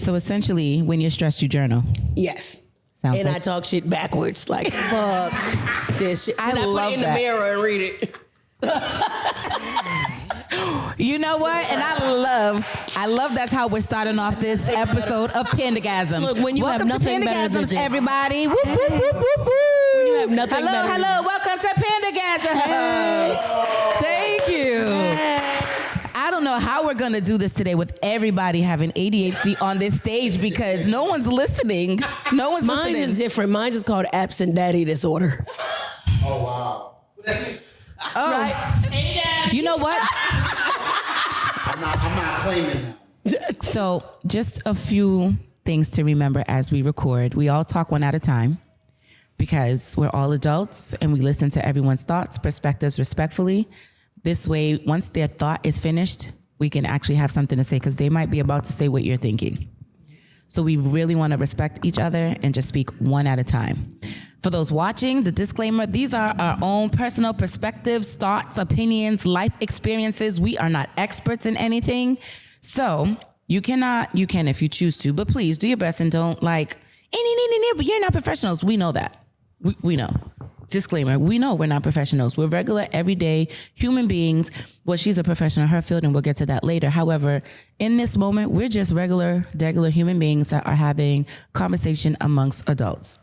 So essentially, when you're stressed, you journal. Yes. Sounds and like- I talk shit backwards, like fuck this shit. I And I love put it in that. the mirror and read it. You know what? And I love that's how we're starting off this episode of Pandagasms. Look, when you welcome have nothing to better to Pandagasms, do. everybody. Whoop, whoop, whoop, whoop, whoop. When you have nothing hello, better to hello. Welcome to Pandagasms. Thank you. I don't know how we're going to do this today with everybody having ADHD on this stage because no one's listening. No one's Mine listening. is different. Mine is called absent daddy disorder. Oh, wow. Oh, Right? you know what? I'm not claiming that. So just a few things to remember as we record. We all talk one at a time because we're all adults and we listen to everyone's thoughts, perspectives respectfully. This way, once their thought is finished, we can actually have something to say because they might be about to say what you're thinking. So we really want to respect each other and just speak one at a time. For those watching, the disclaimer, these are our own personal perspectives, thoughts, opinions, life experiences. We are not experts in anything. So you can if you choose to, but please do your best and don't but you're not professionals. We know that. We know. Disclaimer, we know we're not professionals. We're regular, everyday human beings. Well, she's a professional in her field, and we'll get to that later. However, in this moment, we're just regular human beings that are having conversation amongst adults.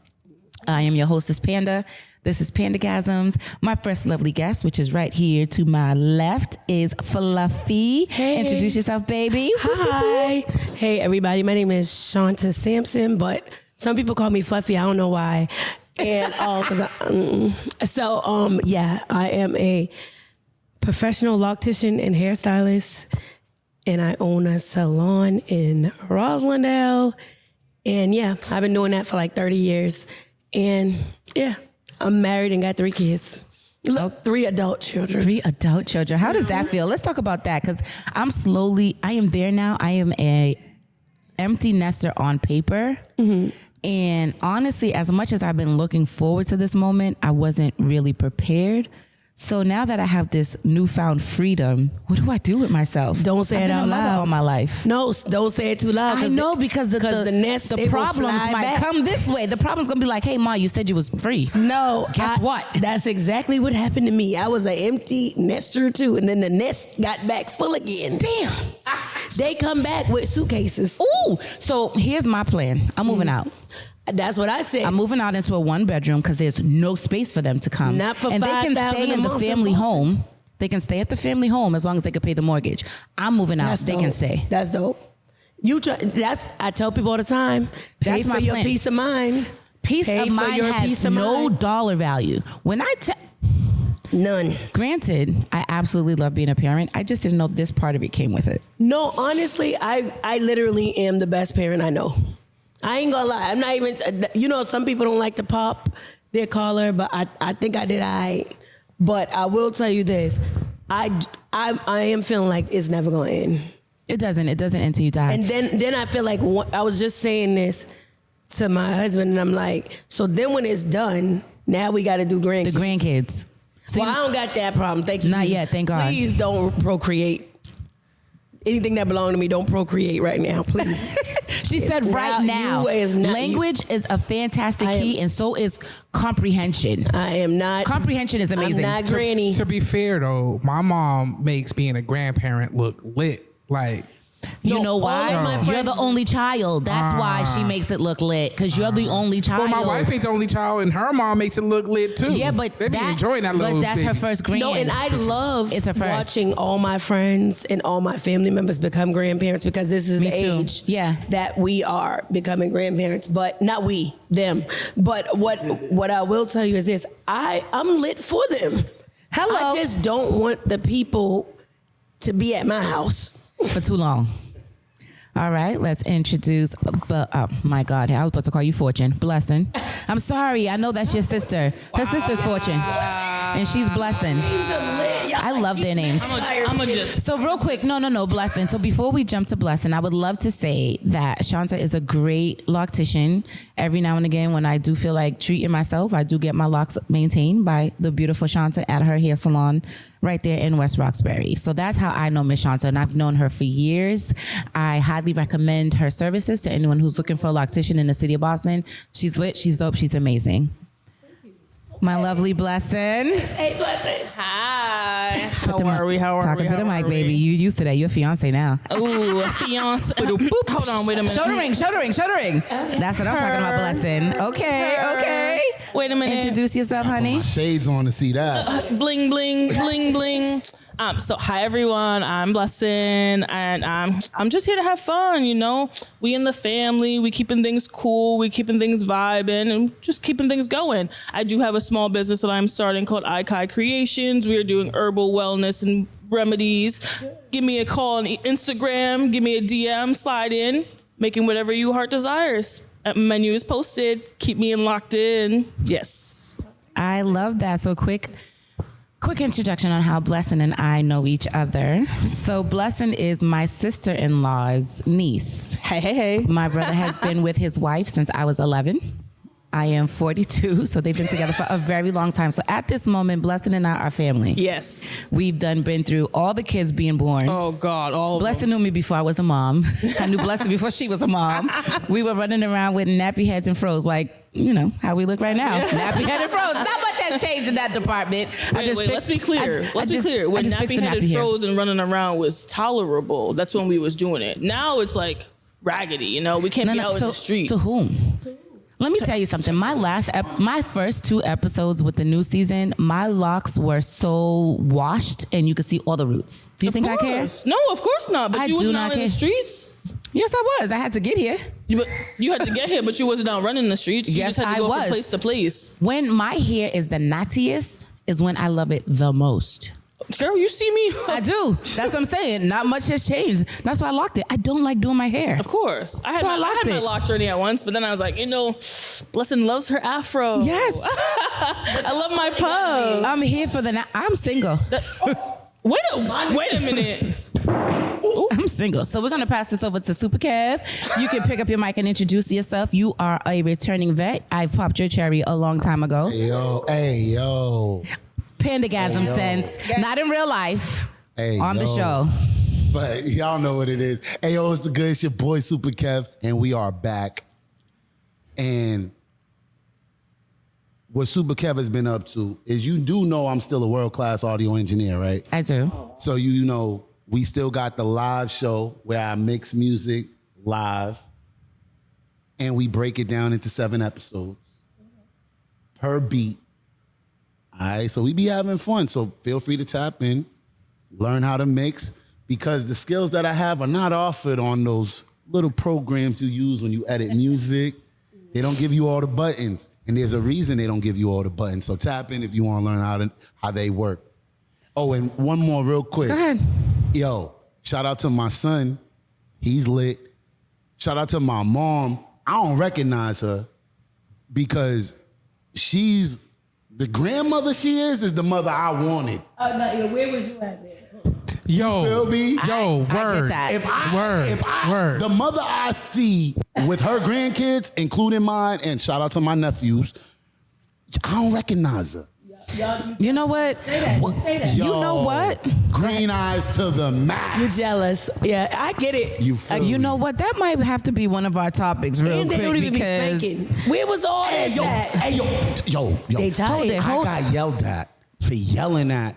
I am your hostess, Panda. This is Pandagasms. My first lovely guest, which is right here to my left, is Fluffy. Hey. Introduce yourself, baby. Hi. Hey, everybody. My name is Shanta Sampson, but some people call me Fluffy. I don't know why. And I am a professional loctician and hairstylist, and I own a salon in Roslindale. And yeah, I've been doing that for like 30 years. And yeah, I'm married and got 3 kids. Look, 3 adult children. 3 adult children. How does that feel? Let's talk about that because I am there now. I am a empty nester on paper. Mm-hmm. And honestly, as much as I've been looking forward to this moment, I wasn't really prepared. So now that I have this newfound freedom, what do I do with myself? Don't say it out loud. All my life. No, don't say it too loud. I know because the problems might come this way. The problem's gonna be like, hey, Ma, you said you was free. No, guess what? That's exactly what happened to me. I was an empty nester too, and then the nest got back full again. Damn. They come back with suitcases. Ooh. So here's my plan. I'm moving out. That's what I said. I'm moving out into a 1-bedroom because there's no space for them to come. Not for and they can $5,000 stay in the family home. They can stay at the family home as long as they can pay the mortgage. I'm moving out. They can stay. That's dope. I tell people all the time. Pay That's for my your plan. peace of mind. Peace of mind has no dollar value. When None. Granted, I absolutely love being a parent. I just didn't know this part of it came with it. No, honestly, I literally am the best parent I know. I ain't gonna lie. I'm not even, some people don't like to pop their collar, but I think I did all right. But I will tell you this. I am feeling like it's never gonna end. It doesn't until you die. And then I feel like I was just saying this to my husband, and I'm like, so then when it's done, now we got to do grandkids. The grandkids. So I don't got that problem. Thank you. Not yet, thank God. Please don't procreate. Anything that belongs to me, don't procreate right now, please. She said right now. Language is a fantastic key, and so is comprehension. I am not. Comprehension is amazing. I'm not granny. To be fair, though, my mom makes being a grandparent look lit. Like, you know why? You're the only child. That's why she makes it look lit, because you're the only child. Well, my wife ain't the only child, and her mom makes it look lit too. Yeah, but they be enjoying that little that's her first grand. No, and I love it's her first. watching all my friends and all my family members become grandparents, because this is the age that we are becoming grandparents. But not we, them. But what I will tell you is this: I'm lit for them. Hello. I just don't want the people to be at my house for too long. All right, let's introduce, my God, I was about to call you Fortune. Blessing. I'm sorry, I know that's your sister. Her sister's Fortune. and she's Blessing. I love their names. I'm a just. So real quick, no, Blessing. So before we jump to Blessing, I would love to say that Shanta is a great loctician. Every now and again, when I do feel like treating myself, I do get my locks maintained by the beautiful Shanta at her hair salon right there in West Roxbury. So that's how I know Miss Shanta, and I've known her for years. I highly recommend her services to anyone who's looking for a loctician in the city of Boston. She's lit, she's dope, she's amazing. My lovely Blessing. Hey, Blessing. Hi. How are we? Talking to the mic, baby. You used to that. You're a fiance now. Ooh, fiance. Hold on, wait a minute. Show the ring. Okay. That's what I'm talking about, Blessing. Okay. Wait a minute. Introduce yourself, honey. My shades on to see that. Bling, bling, bling, bling. So hi everyone, I'm Blessing, and I'm just here to have fun, you know. We in the family, we keeping things cool, we keeping things vibing, and just keeping things going. I do have a small business that I'm starting called Ikai Creations. We are doing herbal wellness and remedies. Give me a call on Instagram, give me a DM, slide in, making whatever your heart desires. Menu is posted. Keep me locked in. Yes. I love that. So quick introduction on how Blessing and I know each other. So Blessing is my sister-in-law's niece. Hey. My brother has been with his wife since I was 11. I am 42, so they've been together for a very long time. So at this moment, Blessing and I are family. Yes. We've been through all the kids being born. Oh God, all Blessing knew me before I was a mom. I knew Blessing before she was a mom. We were running around with nappy heads and froze, like, you know, how we look right now. Nappy head and froze. Not much has changed in that department. Wait, let's be clear. When nappy headed froze and running around was tolerable, that's when we was doing it. Now it's like raggedy, you know, we can't be out in the streets. To whom? Let me tell you something. My first 2 episodes with the new season, my locks were so washed and you could see all the roots. Do you think I care? No, of course not. But you wasn't out in the streets. Yes, I was. I had to get here. You had to get here, but you wasn't out running the streets. You just had to go from place to place. When my hair is the knottiest is when I love it the most. Girl, you see me? I do. That's what I'm saying. Not much has changed. That's why I locked it. I don't like doing my hair. Of course. I had my lock journey at once, but then I was like, you know, Blessing loves her afro. Yes. I love my pub. I'm here for I'm single. Wait a minute. I'm single. So we're going to pass this over to Supa Kev. You can pick up your mic and introduce yourself. You are a returning vet. I've popped your cherry a long time ago. Hey, yo. Pandagasm sense. Not in real life. Hey, on the show. But y'all know what it is. Hey, yo, it's the good. It's your boy, Supa Kev, and we are back. And what Supa Kev has been up to is you do know I'm still a world-class audio engineer, right? I do. So you know we still got the live show where I mix music live and we break it down into 7 episodes per beat. All right, so we be having fun. So feel free to tap in, learn how to mix, because the skills that I have are not offered on those little programs you use when you edit music. They don't give you all the buttons, and there's a reason they don't give you all the buttons. So tap in if you want to learn how they work. Oh, and one more real quick. Go ahead. Yo, shout out to my son. He's lit. Shout out to my mom. I don't recognize her because she's the grandmother she is the mother I wanted. Oh, no, where was you at there? Yo, Feel me? Word. I get that. Word. The mother I see with her grandkids, including mine, and shout out to my nephews, I don't recognize her. You know what? Say that. You know what? Green eyes to the max. You jealous. Yeah, I get it. You know what? That might have to be one of our topics real And quick they don't even be because spanking. Where was all this at? Yo. They tired. I got yelled at for yelling at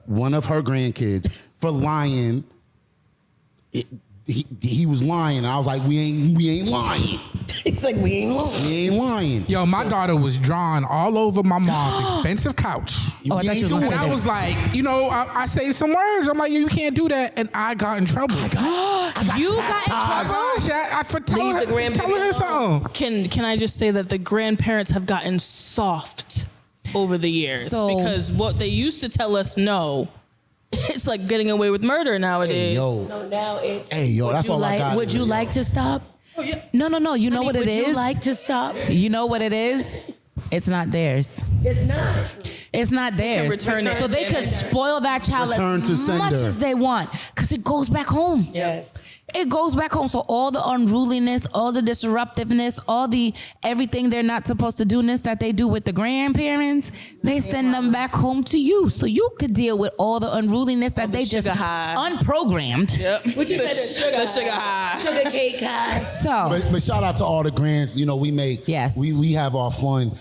one of her grandkids for lying. He was lying. And I was like, we ain't lying. It's like we ain't lying. We ain't lying. Yo, my daughter was drawn all over my mom's expensive couch. Oh, I thought you was gonna And say I that. was like, you know, I say some words. I'm like, you can't do that. And I got in trouble. You got in trouble? I for Leave the grandbaby telling her something. Can I just say that the grandparents have gotten soft over the years? So- because what they used to tell us no, it's like getting away with murder nowadays. Hey, yo. So now it's. Hey, yo, that's all I got. Would you like to stop? No. You know what it Would is? you like to stop? You know what it is? It's not theirs. It's not. It's not theirs. return it. So they could spoil that child Return to as much sender. as they want because it goes back home. Yes. It goes back home. So all the unruliness, all the disruptiveness, all the everything they're not supposed to do-ness that they do with the grandparents, they send them back home to you. So you could deal with all the unruliness that they just unprogrammed. Yep. What you said? The sugar high. Sugar cake high. So But shout out to all the grands. You know, we make. Yes. We have our fun.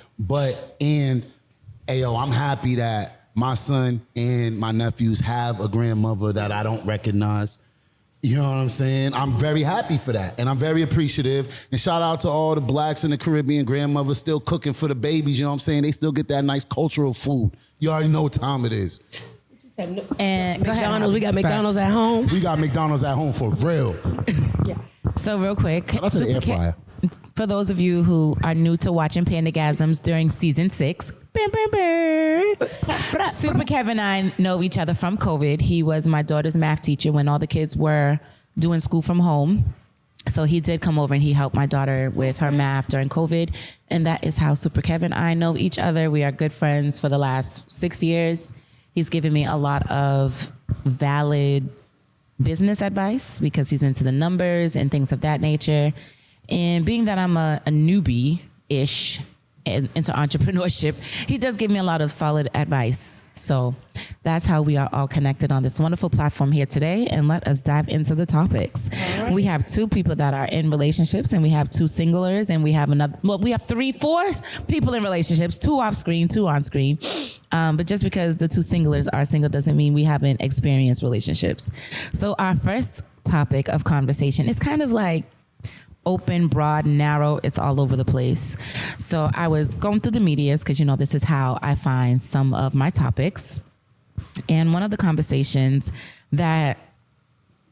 Ayo, I'm happy that my son and my nephews have a grandmother that I don't recognize. You know what I'm saying? I'm very happy for that. And I'm very appreciative. And shout out to all the blacks in the Caribbean grandmothers still cooking for the babies. You know what I'm saying? They still get that nice cultural food. You already know what time it is. and go ahead. McDonald's. We got McDonald's at home. We got McDonald's at home for real. Yes. So real quick, That's an air fryer. For those of you who are new to watching Pandagasms during season 6, Supa Kev and I know each other from COVID. He was my daughter's math teacher when all the kids were doing school from home. So he did come over and he helped my daughter with her math during COVID. And that is how Supa Kev and I know each other. We are good friends for the last 6 years. He's given me a lot of valid business advice because he's into the numbers and things of that nature. And being that I'm a newbie-ish into entrepreneurship, he does give me a lot of solid advice. So that's how we are all connected on this wonderful platform here today. And let us dive into the topics. Right. We have 2 people that are in relationships, and we have 2 singlers, and we have we have 4 people in relationships, 2 off screen, 2 on screen. But just because the 2 singlers are single doesn't mean we haven't experienced relationships. So our first topic of conversation is kind of like open, broad, narrow. It's all over the place. So I was going through the medias because, you know, this is how I find some of my topics. And one of the conversations that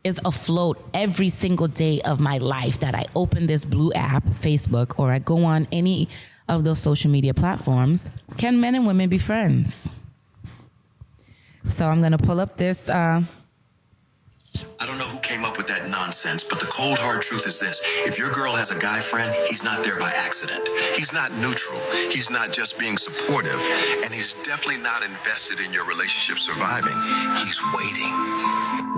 is afloat every single day of my life that I open this blue app, Facebook, or I go on any of those social media platforms, can men and women be friends? So I'm going to pull up this I don't know who came up with that nonsense, but the cold hard truth is this. If your girl has a guy friend, he's not there by accident. He's not neutral. He's not just being supportive. And he's definitely not invested in your relationship surviving. He's waiting.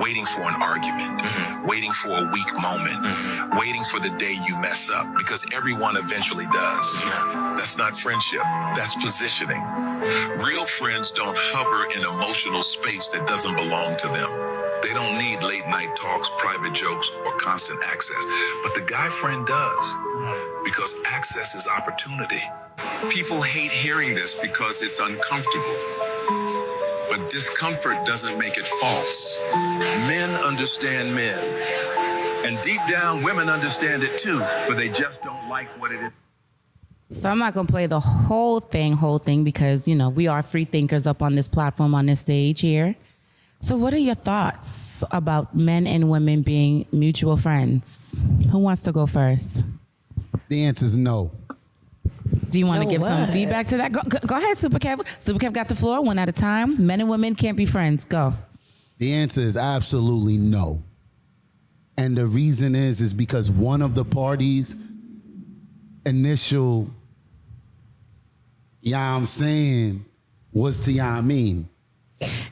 Waiting for an argument. Waiting for a weak moment. Waiting for the day you mess up. Because everyone eventually does. That's not friendship. That's positioning. Real friends don't hover in emotional space that doesn't belong to them. They don't need late night talks, private jokes, or constant access. But the guy friend does, because access is opportunity. People hate hearing this because it's uncomfortable. But discomfort doesn't make it false. Men understand men. And deep down, women understand it too, but they just don't like what it is. So I'm not going to play the whole thing because, you know, we are free thinkers up on this platform, on this stage here. So what are your thoughts about men and women being mutual friends? Who wants to go first? The answer is no. Do you want to give some feedback to that? Go ahead, Supa Kev. Supa Kev got the floor, one at a time. Men and women can't be friends. Go. The answer is absolutely no. And the reason is because one of the parties' initial, I'm saying, was to I mean.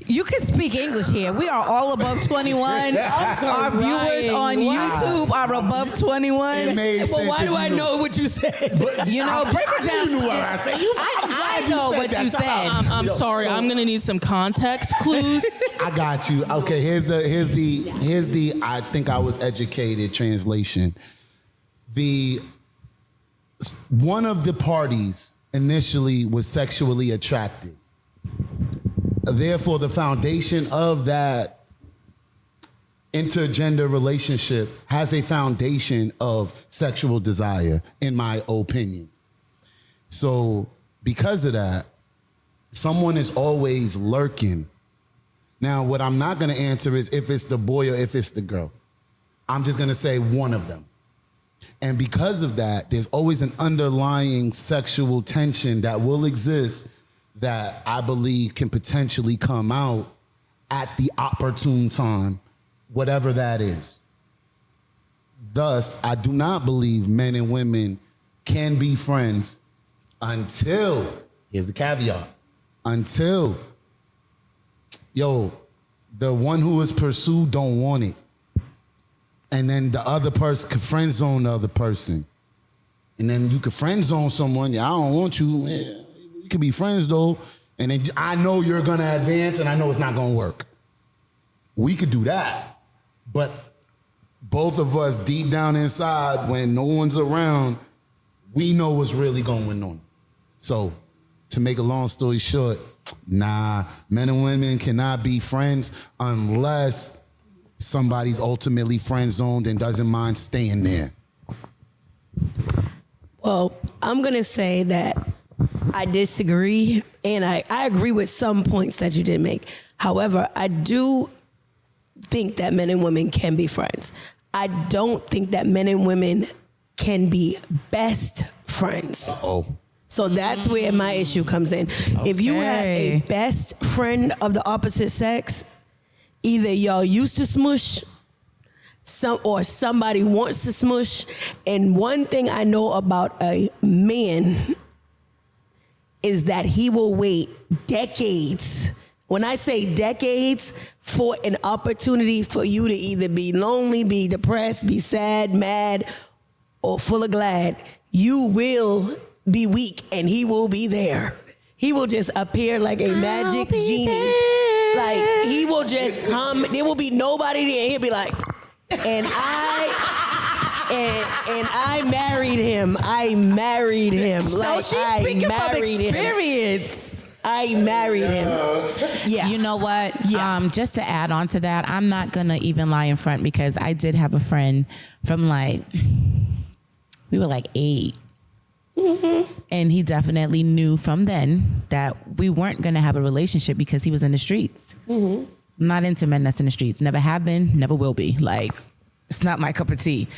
You can speak English here. We are all above 21. Our viewers on YouTube are above 21. But why do I know what you said? You know, break it down. You knew what I said. I know what you said. I'm sorry. I'm gonna need some context clues. I got you. Okay, here's the I think I was educated translation. One of the parties initially was sexually attracted. Therefore, the foundation of that intergender relationship has a foundation of sexual desire, in my opinion. So because of that, someone is always lurking. Now, what I'm not going to answer is if it's the boy or if it's the girl. I'm just going to say one of them. And because of that, there's always an underlying sexual tension that will exist that I believe can potentially come out at the opportune time, whatever that is. Thus, I do not believe men and women can be friends Until, here's the caveat, until, the one who is pursued don't want it. And then the other person could friend zone the other person. And then you could friend zone someone. I don't want you. Yeah, we could be friends though. And then I know you're gonna advance and I know it's not gonna work. We could do that. But both of us deep down inside, when no one's around, we know what's really going on. So to make a long story short, nah, men and women cannot be friends unless somebody's ultimately friend zoned and doesn't mind staying there. Well, I'm going to say that I disagree, and I agree with some points that you did make. However, I do think that men and women can be friends. I don't think that men and women can be best friends. Uh-oh. So that's where my issue comes in. Okay. If you have a best friend of the opposite sex, either y'all used to smush, or somebody wants to smush. And one thing I know about a man is that he will wait decades. When I say decades, for an opportunity for you to either be lonely, be depressed, be sad, mad, or full of glad, you will be weak and he will be there. He will just appear like a magic genie. There. Like he will just come. There will be nobody there. He'll be like, and I married him. I married him. Like so she's I speaking married from experience. Him. I married him. Yeah. You know what? Yeah. Just to add on to that, I'm not gonna even lie in front because I did have a friend from we were 8. Mm-hmm. And he definitely knew from then that we weren't going to have a relationship because he was in the streets. Mm-hmm. I'm not into men that's in the streets. Never have been, never will be. It's not my cup of tea.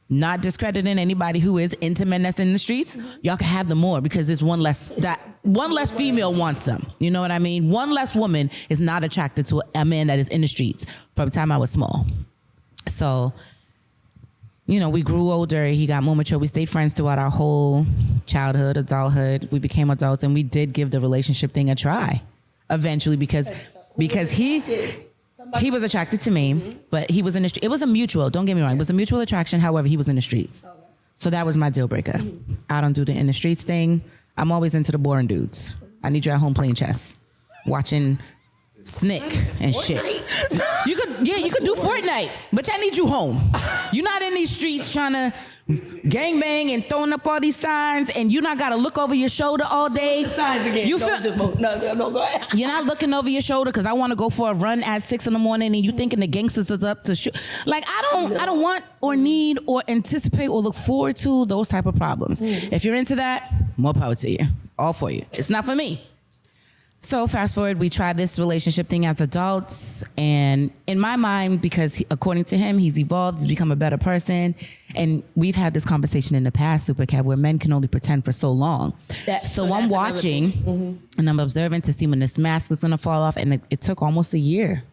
Not discrediting anybody who is into men that's in the streets. Y'all can have them more because there's one less female wants them. You know what I mean? One less woman is not attracted to a man that is in the streets from the time I was small. So, we grew older. He got more mature. We stayed friends throughout our whole childhood, adulthood. We became adults, and we did give the relationship thing a try eventually because he was attracted to me, but he was in the street. It was a mutual. Don't get me wrong. It was a mutual attraction. However, he was in the streets, so that was my deal breaker. I don't do the in the streets thing. I'm always into the boring dudes. I need you at home playing chess, watching Snick and shit. You could do Fortnite, but I need you home. You're not in these streets trying to gangbang and throwing up all these signs, and you not got to look over your shoulder all day. The signs again. You go ahead. You're not looking over your shoulder because I want to go for a run at 6 a.m. and you thinking the gangsters is up to shoot. I don't want or need or anticipate or look forward to those type of problems. If you're into that, more power to you. All for you. It's not for me. So fast forward, we tried this relationship thing as adults, and in my mind, because according to him, he's evolved, he's become a better person, and we've had this conversation in the past, Supa Kev, where men can only pretend for so long. So I'm watching, and I'm observing to see when this mask is going to fall off, and it took almost a year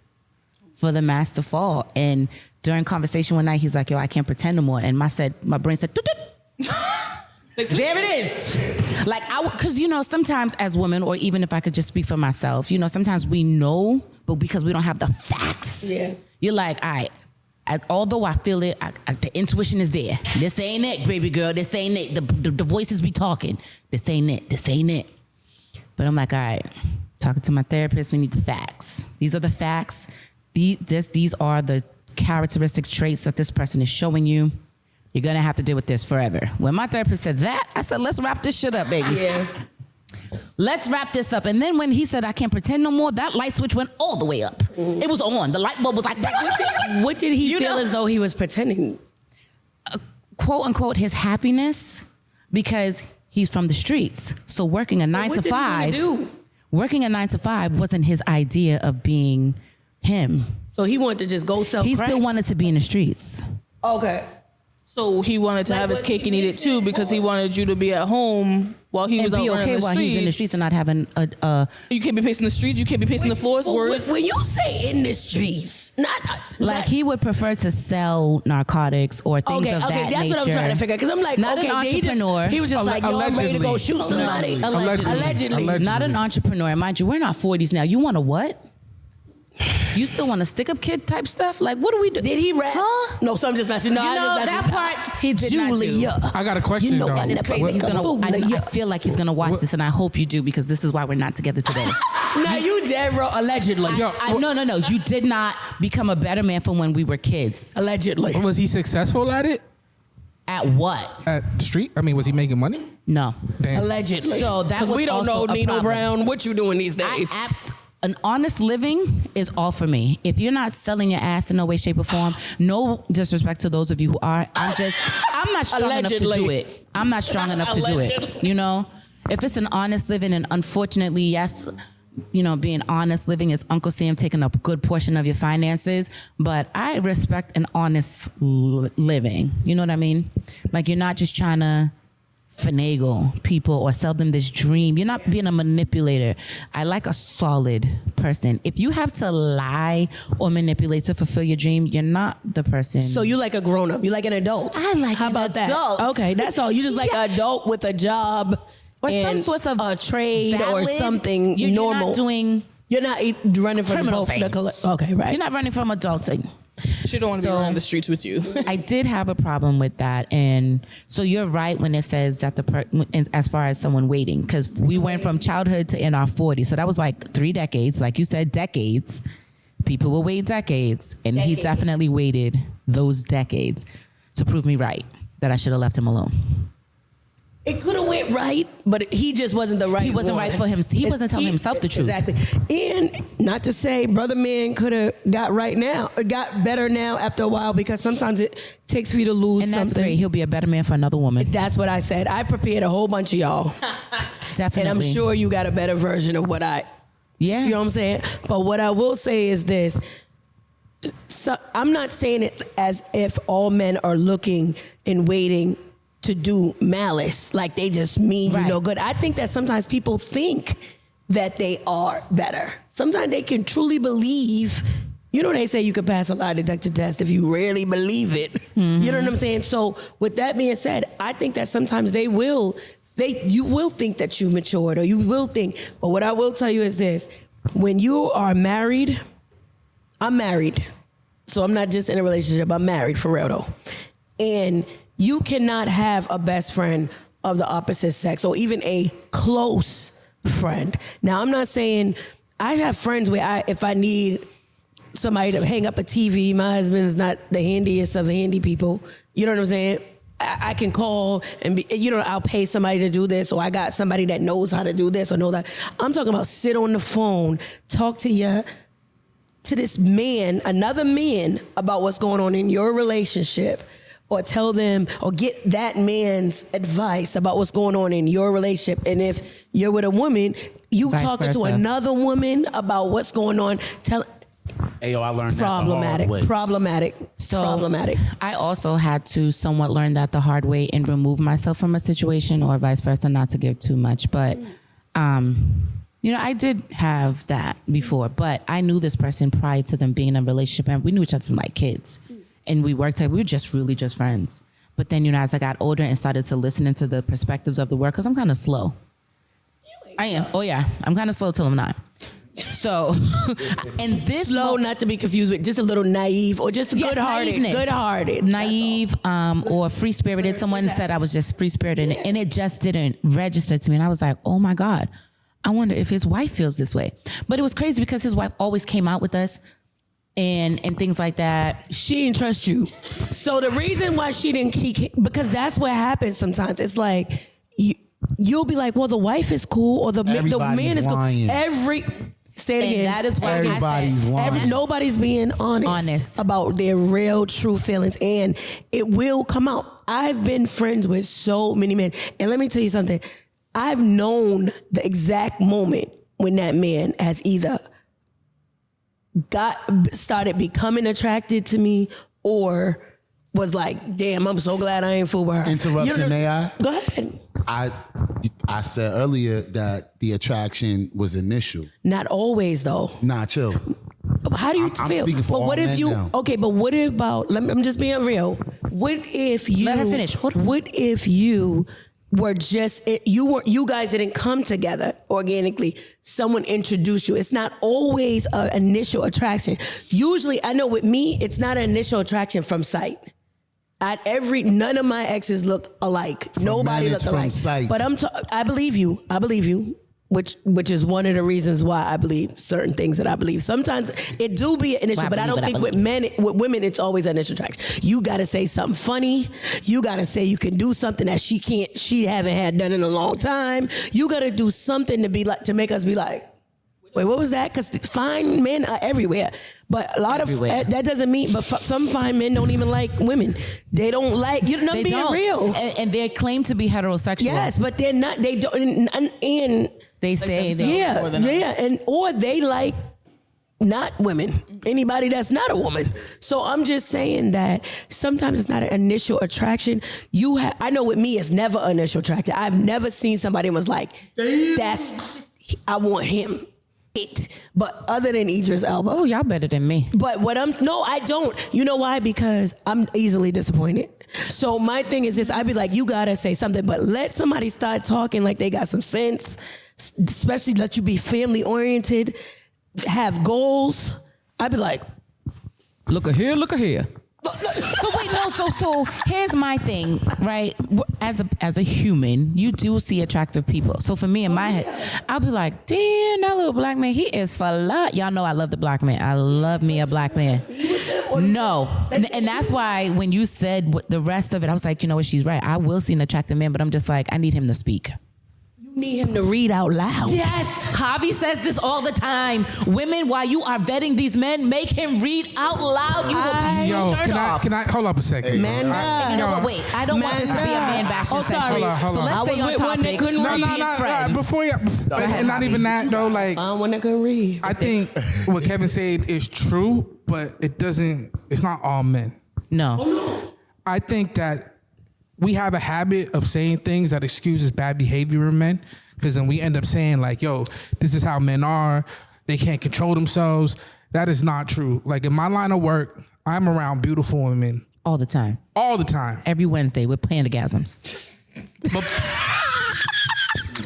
for the mask to fall. And during conversation one night, he's like, yo, I can't pretend no more. And my brain said, there it is. Because, sometimes as women, or even if I could just speak for myself, sometimes we know, but because we don't have the facts, you're like, all right, although I feel it, the intuition is there. This ain't it, baby girl. This ain't it. The voices be talking. This ain't it. This ain't it. But I'm like, all right, talking to my therapist, we need the facts. These are the facts. These are the characteristic traits that this person is showing you. You're going to have to deal with this forever. When my therapist said that, I said, let's wrap this shit up, baby. Yeah. Let's wrap this up. And then when he said, I can't pretend no more, that light switch went all the way up. Mm-hmm. It was on. The light bulb was like... What did he feel as though he was pretending? Quote, unquote, his happiness, because he's from the streets. So working a 9 to 5... Working a 9 to 5 wasn't his idea of being him. So he wanted to just go sell crack? He still wanted to be in the streets. Okay. So he wanted to have his cake and eat it too because he wanted you to be at home while he was out running the streets. While he's in the streets and not having a. You can't be pacing the streets. You can't be pacing the floors. When you say in the streets, not He would prefer to sell narcotics or things of that nature. Okay, that's what I'm trying to figure out. Because I'm like, not an entrepreneur. He was just like, yo, I'm ready to go shoot somebody. Allegedly. Not an entrepreneur. Mind you, we're in our 40s now. You want a what? You still want to stick up kid type stuff? Like, what do we do? Did he rap? Huh? No, so I'm just messing. No, you know that part he did Julia. not do. I got a question though. And it's crazy. I feel like he's gonna watch this, and I hope you do because this is why we're not together today. No, you dead, bro. Allegedly. No. You did not become a better man from when we were kids. Allegedly. Was he successful at it? At what? At the street? I mean, was he making money? No. Damn. Allegedly. So that was we don't know also a Nino problem. Brown. What you doing these days? An honest living is all for me. If you're not selling your ass in no way, shape, or form, no disrespect to those of you who are. I'm not strong enough to do it. I'm not strong enough to do it. You know, if it's an honest living, and unfortunately, yes, you know, being honest living is Uncle Sam taking a good portion of your finances. But I respect an honest living. You know what I mean? Like you're not just trying to finagle people or sell them this dream. You're not being a manipulator. I like a solid person. If you have to lie or manipulate to fulfill your dream, you're not the person. So you like a grown up. You like an adult. I like How about adult. that? Okay, that's all. You just like an adult with a job or and some sort of a trade valid, or something normal. You're not running from criminal okay, right. You're not running from adulting. She don't want to be around the streets with you. I did have a problem with that, and so you're right when it says that as far as someone waiting, because we went from childhood to in our 40s, so that was like 3 decades, like you said, decades. People will wait decades, and he definitely waited those decades to prove me right that I should have left him alone. It could have went right, but he just wasn't the right. He wasn't one. right for him. He wasn't telling himself the truth. Exactly. And not to say brother man could have got better now after a while, because sometimes it takes for you to lose and that's something. great. He'll be a better man for another woman. That's what I said. I prepared a whole bunch of y'all. Definitely. And I'm sure you got a better version of what Yeah. You know what I'm saying? But what I will say is this. So I'm not saying it as if all men are looking and waiting to do malice, like they just mean you no good. I think that sometimes people think that they are better. Sometimes they can truly believe. You know, they say you can pass a lie detector test if you really believe it. Mm-hmm. You know what I'm saying? So with that being said, I think that sometimes you will think that you matured, or you will think. But what I will tell you is this: when you are married, I'm married, so I'm not just in a relationship. I'm married for real though, and you cannot have a best friend of the opposite sex, or even a close friend. Now, I'm not saying I have friends where if I need somebody to hang up a TV, my husband is not the handiest of handy people. You know what I'm saying? I can call and I'll pay somebody to do this, or I got somebody that knows how to do this or know that. I'm talking about sit on the phone, talk to this man, another man, about what's going on in your relationship. Or tell them, or get that man's advice about what's going on in your relationship. And if you're with a woman, you Vice talking versa. to another woman about what's going on. Hey, yo, I learned problematic. that the hard way. Problematic. I also had to somewhat learn that the hard way and remove myself from a situation, or vice versa, not to give too much. But, I did have that before, but I knew this person prior to them being in a relationship, and we knew each other from like kids. And we worked, we were just really just friends. But then, as I got older and started to listen into the perspectives of the world, because I'm kind of slow. I am. Oh, yeah. I'm kind of slow till I'm not. So, and this slow, not to be confused with just a little naive, or just good-hearted. Naive, or free-spirited. Someone said I was just free-spirited, and it just didn't register to me. And I was like, oh my God, I wonder if his wife feels this way. But it was crazy because his wife always came out with us. And things like that. She didn't trust you. So the reason why because that's what happens sometimes. It's like, you'll be like, well, the wife is cool, or the man is lying. cool. Say it again. That is why everybody's lying. Nobody's being honest about their real, true feelings. And it will come out. I've been friends with so many men. And let me tell you something. I've known the exact moment when that man has either started becoming attracted to me, or was like, damn, I'm so glad I ain't fool with her. Interruption, may I? Go ahead. I said earlier that the attraction was initial. Not always though. Nah, chill. How do you I'm feel? speaking for but all what if men you? now. Okay, but what about? I'm just being real. What if you? Let her finish. Hold on. What if you were just you guys didn't come together organically? Someone introduced you. It's not always an initial attraction. Usually, I know with me, it's not an initial attraction from sight. None of my exes look alike. Nobody looked alike. Sight. But I believe you. I believe you. Which is one of the reasons why I believe certain things that I believe. Sometimes it do be an initial, but I don't think with women, it's always an initial attraction. You got to say something funny. You got to say you can do something that she haven't had done in a long time. You got to do something to make us be like, wait, what was that? Because fine men are everywhere. But a lot of, that doesn't mean, but some fine men don't even like women. They don't like, you're not being real. And they claim to be heterosexual. Yes, but they're not, they don't, and they say they more than us. Or they like not women, anybody that's not a woman. So I'm just saying that sometimes it's not an initial attraction. I know with me, it's never an initial attraction. I've never seen somebody was like, I want him. But other than Idris Elba. Oh, y'all better than me. But no, I don't. You know why? Because I'm easily disappointed. So my thing is this, I'd be like, you gotta say something, but let somebody start talking like they got some sense, especially let you be family oriented, have goals. I'd be like, look at here. So wait, no. So here's my thing, right? As a human, you do see attractive people. So for me in my head, I'll be like, damn, that little black man, he is for lot. Y'all know I love the black man. I love me a black man. No, and that's why when you said the rest of it, I was like, you know what? She's right. I will see an attractive man, but I'm just like, I need him to speak. Need him to read out loud. Yes, Javi says this all the time. Women, while you are vetting these men, make him read out loud. You will be turned off. Can I hold up a second? You know what? Wait, I don't want this to be a man bashing session. Sorry. Hold on. So let's stay on topic. No. Before you, and not even that though. Like, I one that can read. I think what Kevin said is true, but it's not all men. No. I think that we have a habit of saying things that excuses bad behavior in men, because then we end up saying like, yo, this is how men are. They can't control themselves. That is not true. Like in my line of work, I'm around beautiful women. All the time. All the time. Every Wednesday with Pandagasms.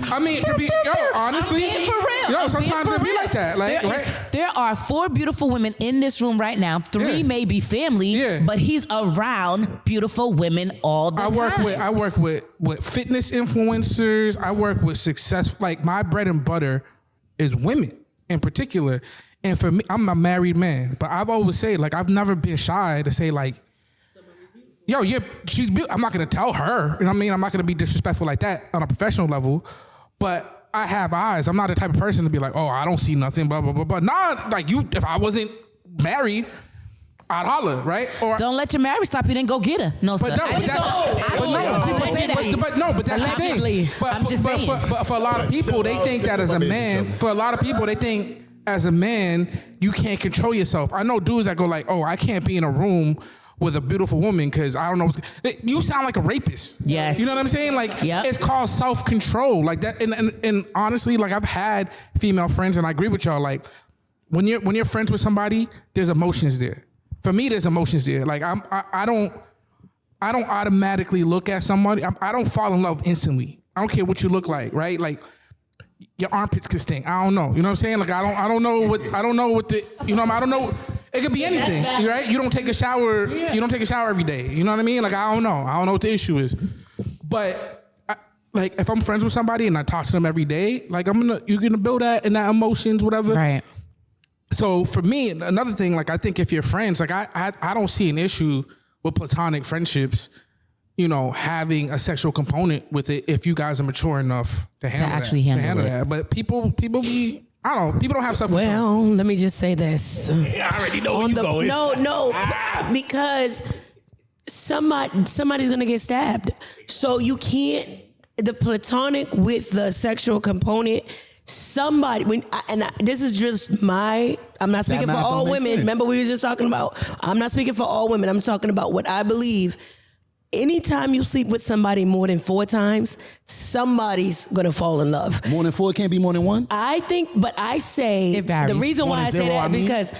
I mean, to be, honestly, I'm being for real. Sometimes it be like that. Like, there are 4 beautiful women in this room right now. 3 may be family, but he's around beautiful women all the time. I work with fitness influencers. I work with success. Like my bread and butter is women in particular. And for me, I'm a married man, but I've always said, like, I've never been shy to say like, yo, she's beautiful. I'm not gonna tell her. You know what I mean? I'm not gonna be disrespectful like that on a professional level. But I have eyes. I'm not the type of person to be like, oh, I don't see nothing, blah, blah, blah, blah. Nah, like you, if I wasn't married, I'd holler, right? Or don't let your marriage stop you, then go get her. No, but sir. But that's the thing. I'm just saying. But for a lot of people, they think that as a man, as a man, you can't control yourself. I know dudes that go like, oh, I can't be in a room with a beautiful woman because I don't know. You sound like a rapist. Yes. You know what I'm saying? Like, It's called self-control. Like that. And honestly, like I've had female friends, and I agree with y'all. Like when you're friends with somebody, there's emotions there. For me, there's emotions there. Like I don't automatically look at somebody. I don't fall in love instantly. I don't care what you look like, right? Like your armpits could stink. I don't know. You know what I'm saying? Like I don't know what the, you know, I don't know. It could be anything, right? You don't take a shower. You don't take a shower every day. You know what I mean? Like I don't know what the issue is. But like if I'm friends with somebody and I talk to them every day, like you're gonna build that and that emotions, whatever. Right. So for me, another thing, like I think if you're friends, like I don't see an issue with platonic friendships, you know, having a sexual component with it if you guys are mature enough to handle that. But people be, I don't know, people don't have stuff. Well, let me just say this. I already know where you're going. No, because somebody's gonna get stabbed. So you can't, the platonic with the sexual component somebody, this is just I'm not speaking for all women. Sense. Remember we were just talking about, I'm not speaking for all women. I'm talking about what I believe. Anytime you sleep with somebody more than 4 times, somebody's gonna fall in love. More than 4 can't be more than 1? I think, but I say, It varies. the reason More why than I say 0, that I mean? because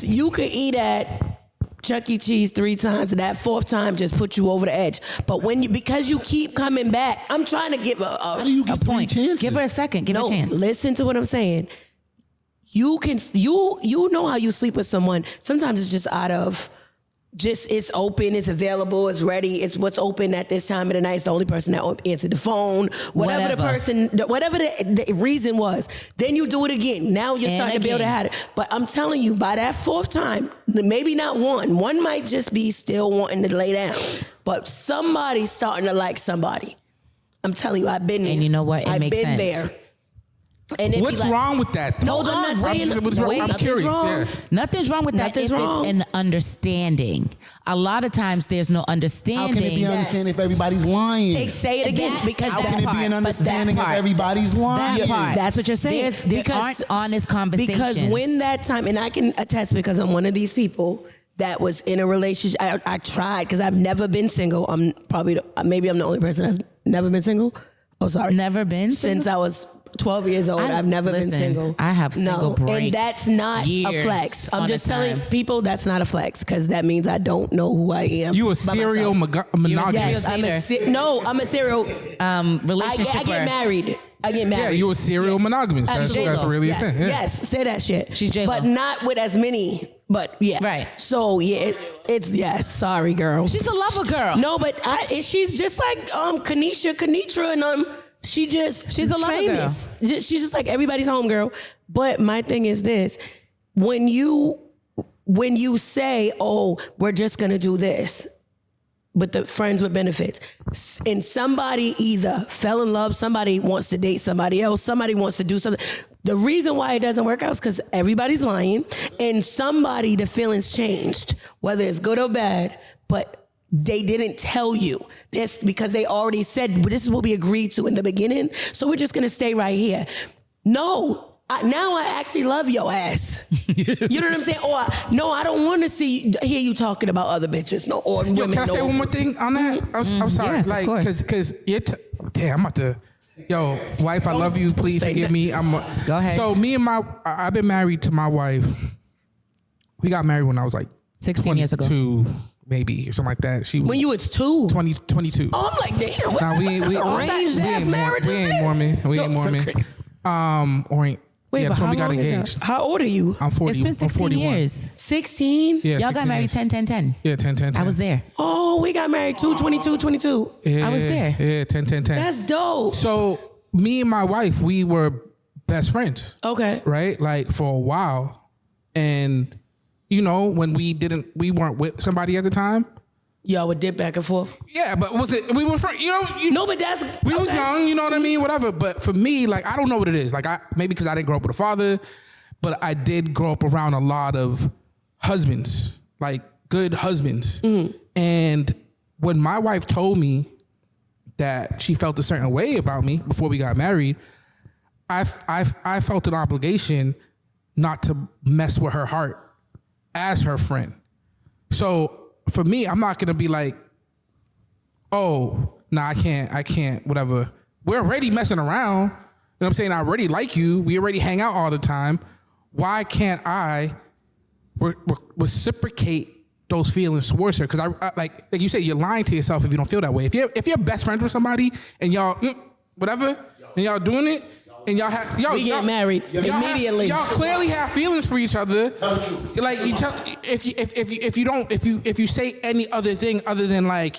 you could eat at Chuck E. Cheese 3 times, and that 4th time just put you over the edge. But because you keep coming back, I'm trying to give How do you get 3 point. chances? Give her a second. Give her a chance. Listen to what I'm saying. You know how you sleep with someone. Sometimes it's just out of it's open, it's available, it's ready, it's what's open at this time of the night. It's the only person that answered the phone, whatever the reason was. Then you do it again. Now you're starting to build a habit. But I'm telling you, by that 4th time, maybe not one might just be still wanting to lay down, but somebody's starting to like somebody. I'm telling you, I've been there. And you know what? It makes sense. There. And What's wrong with that? No, I'm not saying. I'm curious. Yeah. Nothing's wrong with that. Nothing's if wrong. It's an understanding. A lot of times there's no understanding. How can it be understanding if everybody's lying? Say it again, because How that can it be an part, understanding if part. everybody's lying? That part. That's what you're saying. There aren't honest conversations. Because when that time, and I can attest because I'm one of these people that was in a relationship. I tried because I've never been single. Maybe I'm the only person that's never been single. Oh, sorry. Never been since I was 12 years old. I've never been single. I have single breaks. And that's not a flex. I'm just telling people that's not a flex because that means I don't know who I am. You a serial monogamous? Yes, I'm a serial relationship. I get married. Yeah, you a serial monogamous. That's really a thing. Yeah. Yes, say that shit. She's J-Lo. But not with as many. But yeah. Right. So yeah, it's yes. Sorry, girl. She's a lover girl. No, but she's just like Kenitra, and she's a lover famous. She's just like everybody's homegirl. But my thing is this: when you say, "Oh, we're just gonna do this," but the friends with benefits, and somebody either fell in love, somebody wants to date somebody else, somebody wants to do something. The reason why it doesn't work out is because everybody's lying, and the feelings changed, whether it's good or bad, but they didn't tell you this because they already said, this is what we agreed to in the beginning, so we're just gonna stay right here. No. Now I actually love your ass. You know what I'm saying? Or no, I don't want to hear you talking about other bitches. No, or women. Can I say one more thing on that? I'm sorry, yes, of course. because damn, I'm about to. Yo, wife, I love you. Please forgive me. Go ahead. So I've been married to my wife. We got married when I was like 16 years ago. 22, maybe or something like that. When you was 2? 22. Oh, I'm like, damn. What's Nah, this arranged ass marriage? We ain't Mormon. We ain't Mormon. Or ain't. Wait, yeah, but how we got long is engaged. that? How old are you? I'm 40. It's been 16 I'm 41. years. 16? Yeah, Y'all 16 got married years. 10. Yeah, 10. I was there. Oh, we got married 22. Yeah, I was there. Yeah, 10. That's dope. So me and my wife, we were best friends. Okay. Right? Like for a while. And when we weren't with somebody at the time. Y'all would dip back and forth. Yeah, but we were friends, No, but that's we was young, you know what I mean? Whatever. But for me, like I don't know what it is. Like maybe because I didn't grow up with a father, but I did grow up around a lot of husbands, like good husbands. Mm-hmm. And when my wife told me that she felt a certain way about me before we got married, I felt an obligation not to mess with her heart as her friend. So for me, I'm not gonna be like, oh, nah, I can't, whatever. We're already messing around. You know what I'm saying? I already like you. We already hang out all the time. Why can't I reciprocate those feelings towards her? Because I like you said, you're lying to yourself if you don't feel that way. If you're best friends with somebody and y'all whatever, and y'all doing it, and we get married immediately. Y'all clearly have feelings for each other. Like if you say any other thing other than like,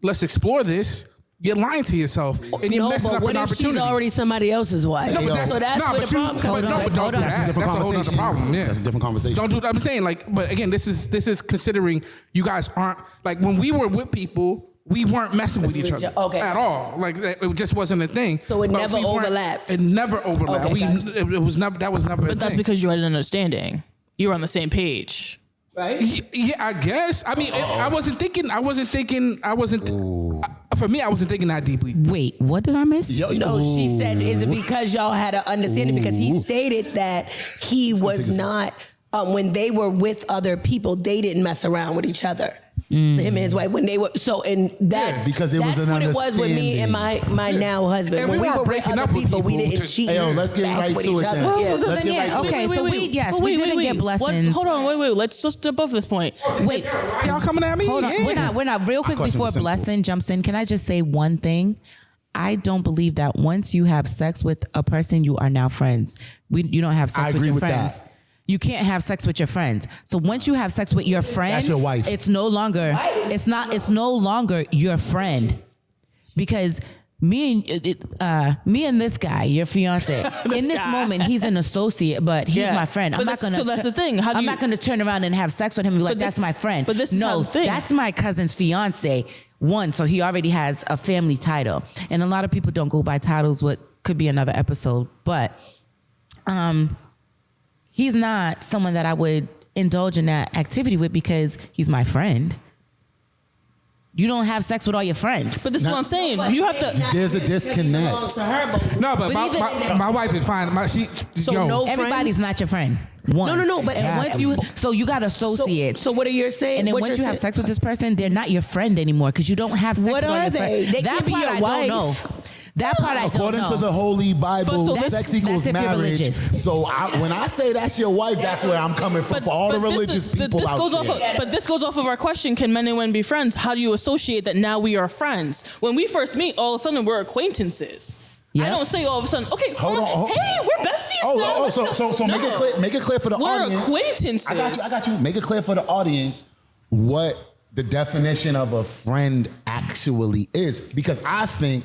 let's explore this, you're lying to yourself and you're messing up an opportunity. What if she's already somebody else's wife? No, but that's where the problem comes in. But don't do that. That's a whole other problem. Yeah, that's a different conversation. Don't do that. I'm saying but again, this is considering you guys aren't like when we were with people. We weren't messing with each other at all. Like it just wasn't a thing. So it never overlapped. It never overlapped. Okay, gotcha. It was never. That was never. But that's because you had an understanding. You were on the same page, right? Yeah, I guess. I mean, I wasn't thinking. for me, I wasn't thinking that deeply. Wait, what did I miss? No, she said, is it because y'all had an understanding? Because he stated that he was not, when they were with other people, they didn't mess around with each other. Him and his wife, when they were, so, and that, because it was an what it was with me and my now husband. And when we we weren't were with breaking other up with people, we people didn't to- cheat. Hey, yo, let's get back right with to each it other. then. Yeah. Let's get right to Okay, it. so we didn't get blessings. Hold on, wait. Let's just jump off this point. Wait, Y'all coming at me? hold on. Yes. We're not. Real quick question before was simple. blessing jumps in, can I just say one thing? I don't believe that once you have sex with a person, you are now friends. You don't have sex I with agree your with friends. that. You can't have sex with your friends. So once you have sex with your friend, That's your wife. it's no longer. It's no longer your friend, because me and this guy, your fiance, in this moment, he's an associate, but he's Yeah. my friend. But so that's the thing. How do I'm you- not gonna turn around and have sex with him and be like, But that's this- my friend. but this is how no, the thing. that's my cousin's fiance. One, so he already has a family title, and a lot of people don't go by titles. What could be another episode, but he's not someone that I would indulge in that activity with because he's my friend. You don't have sex with all your friends. But this is what I'm saying. You have to. There's a disconnect. No, but my wife is fine. So yo, no Everybody's friends? not your friend. One. No, but- and once you got associates. So what are you saying? And then what once you're you have saying- sex with this person, they're not your friend anymore because you don't have sex What with all are your they? friends. They That can't be part your I don't know. wife. That part I don't know. According to the Holy Bible, so sex that's equals if you're marriage. religious. So when I say that's your wife, that's where I'm coming from. For all the religious people this out goes there. but this goes off of our question: can men and women be friends? How do you associate that now we are friends? When we first meet, all of a sudden we're acquaintances. Yeah. I don't say all of a sudden, okay, Hold on. hey, we're besties now. So make it clear. Make it clear for the We're audience. acquaintances. I got you. Make it clear for the audience what the definition of a friend actually is, because I think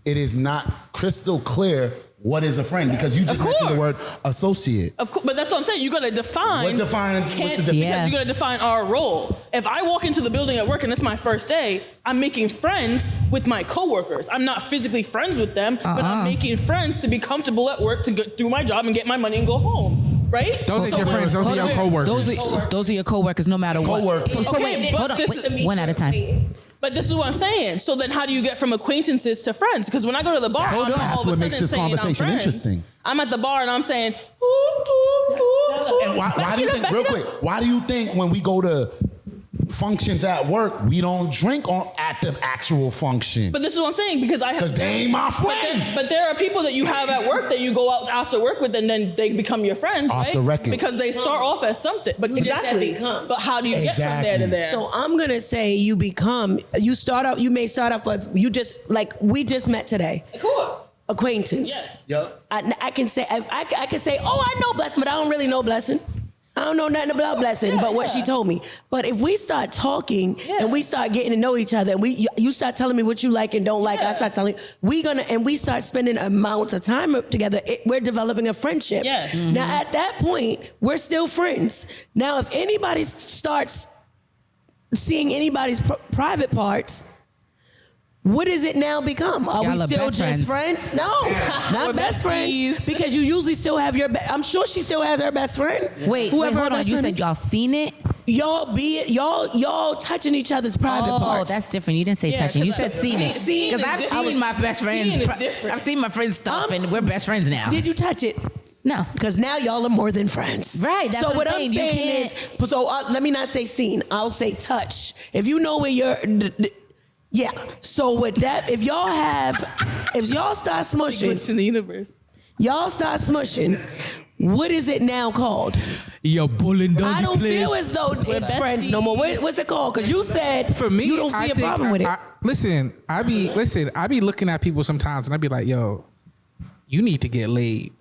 it is not crystal clear what is a friend, because you just mentioned the word associate. Of course, but that's what I'm saying. You gotta define. What defines? What's the definition? Yeah. Because you gotta define our role. If I walk into the building at work and it's my first day, I'm making friends with my coworkers. I'm not physically friends with them, but I'm making friends to be comfortable at work, to do my job and get my money and go home. Right? those ain't your friends. Those are your coworkers. Those are your coworkers, no matter what. Coworkers. So Okay, wait, but hold on. this- Wait, one at a time. But this is what I'm saying. So then, how do you get from acquaintances to friends? Because when I go to the bar, I'm not That's all of a what sudden makes this saying I'm conversation friends. interesting. I'm at the bar and I'm saying, ooh, ooh, ooh. And why do you think, real quick, why do you think when we go to functions at work, we don't drink at the actual function? But this is what I'm saying, because I have. Because they ain't my friend. But there are people that you have at work that you go out after work with, and then they become your friends, Off right? the record. Because they start off as something. But just said exactly. become. But how do you get from there to Exactly. there? So I'm gonna say you may start out for you just like we just met today. Of course. Acquaintance. Yes. Yep. I can say I can say, oh, I know Blessing, but I don't really know Blessing. I don't know nothing about Blessing, but what she told me. But if we start talking and we start getting to know each other, and you start telling me what you like and don't like, I start telling we start spending amounts of time together. We're developing a friendship. Yes. Now at that point, we're still friends. Now if anybody starts seeing anybody's private parts, what does it now become? Are we Y'all are still best just friends. friends? No, not We're best besties. friends. Because you usually still have I'm sure she still has her best friend. Wait, Whoever her hold on. best You friend said is. y'all seen it? Y'all touching each other's private Oh, parts. that's different. You didn't say Yeah, touching. You 'cause said seen it. seen Because is I've different. seen my best friends. Seen is different. I've seen my friends' stuff, and we're best friends now. Did you touch it? No. Because now y'all are more than friends. Right, that's so what what I'm I'm saying. You saying is, let me not say seen. I'll say touch. If you know where you're, yeah. So with that, if y'all start smushing, Glitch in the universe. y'all start smushing. What is it now called? Yo, pulling down I don't feel as though it's friends no more. What's it called? Because you said For me, you don't see I a think problem with it. I be looking at people sometimes and I be like, yo, you need to get laid.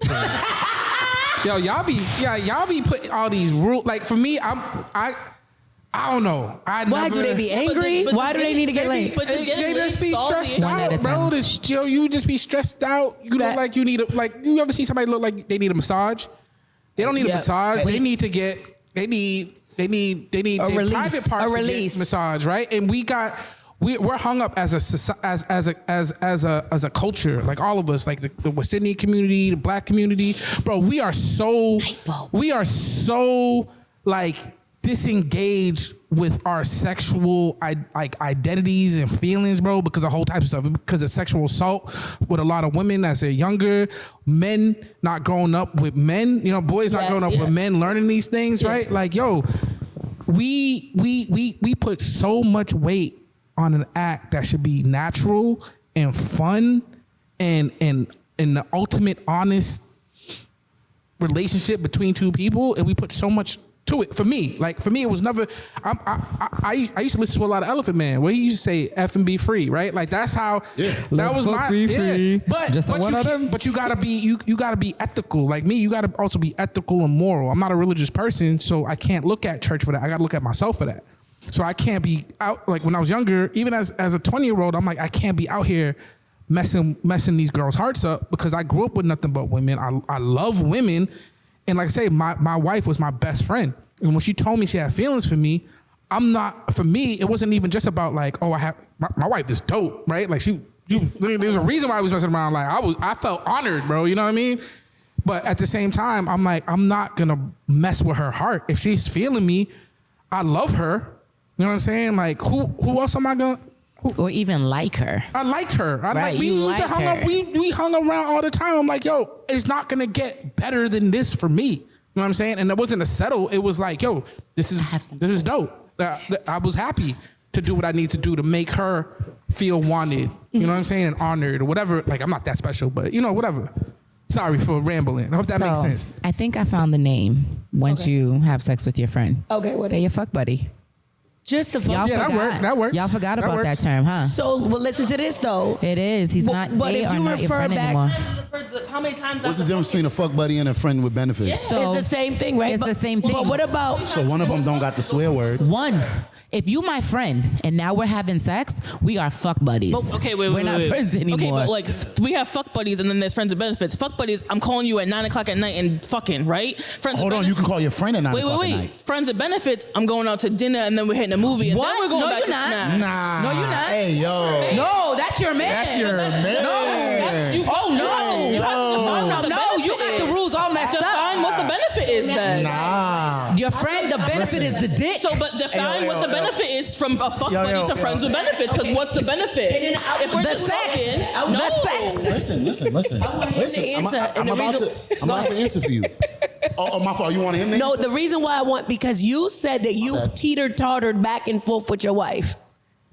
Yo, y'all be putting all these rules. Like for me, I don't know. Why do they be angry? But Why do they need to get laid? But just They getting just laid be solves the stressed issue. One at a out, bro. time. You just be stressed out. You look like you need you ever see somebody look like they need a massage? They don't need a massage. They need to get. They need their release. private parts A to release. get massage, right? And we're hung up as a culture, like all of us, like the West Indian community, the Black community, bro. We are so like disengage with our sexual identities and feelings, bro, because of whole types of stuff. Because of sexual assault with a lot of women as they're younger, men not growing up with men, boys not growing up with men learning these things, right? Like, yo, we put so much weight on an act that should be natural and fun and the ultimate honest relationship between two people, and we put so much to it. For me, it was never. I used to listen to a lot of Elephant Man, where he used to say "F and be free," right? Like that's how. Yeah. That was my. Free. But you gotta be you gotta be ethical. Like me, you gotta also be ethical and moral. I'm not a religious person, so I can't look at church for that. I gotta look at myself for that. So I can't be out like when I was younger. Even as a 20-year-old, I'm like I can't be out here messing these girls' hearts up because I grew up with nothing but women. I love women. And like I say, my wife was my best friend. And when she told me she had feelings for me, for me, it wasn't even just about like, oh, my wife is dope, right? Like there's a reason why I was messing around. Like I felt honored, bro. You know what I mean? But at the same time, I'm like, I'm not gonna mess with her heart. If she's feeling me, I love her. You know what I'm saying? Like who else am I gonna? Or even like her. I liked her. We hung around all the time. I'm like, yo, it's not gonna get better than this for me. You know what I'm saying? And it wasn't a settle. It was like, yo, this is dope. I was happy to do what I need to do to make her feel wanted. You know what I'm saying? And honored or whatever. Like I'm not that special, but whatever. Sorry for rambling. I hope that makes sense. I think I found the name once you have sex with your friend. Okay, what? They're your fuck buddy. Just a fuck. Y'all forgot. That works. Y'all forgot about that term, huh? So, well, listen to this though. It is. He's not. But they if are you not your refer friend back, anymore. How many times? What's the difference between a fuck buddy and a friend with benefits? Yeah. So it's the same thing, right? It's the same thing. But what about? So one of them don't got the swear word. One. If you my friend and now we're having sex, we are fuck buddies. We're not friends anymore. Okay, but like we have fuck buddies and then there's friends with benefits. Fuck buddies, I'm calling you at 9:00 at night and fucking, right? Friends. Hold on, you can call your friend at 9:00 at night. Friends with benefits, I'm going out to dinner and then we're hitting a movie and then we're going back to smash. Nah. No, you're not. Hey, yo. No, that's your man. That's your man. No, you got the rules all messed up. Define what the benefit is then. Nah. Your friend, the benefit is the dick. So, but define what the benefit is from a fuck buddy to friends with benefits. Because what's the benefit? If we're just talking, Listen. I'm about to answer for you. Oh, my fault. You want him? No, the reason why because you said that you teeter-tottered back and forth with your wife.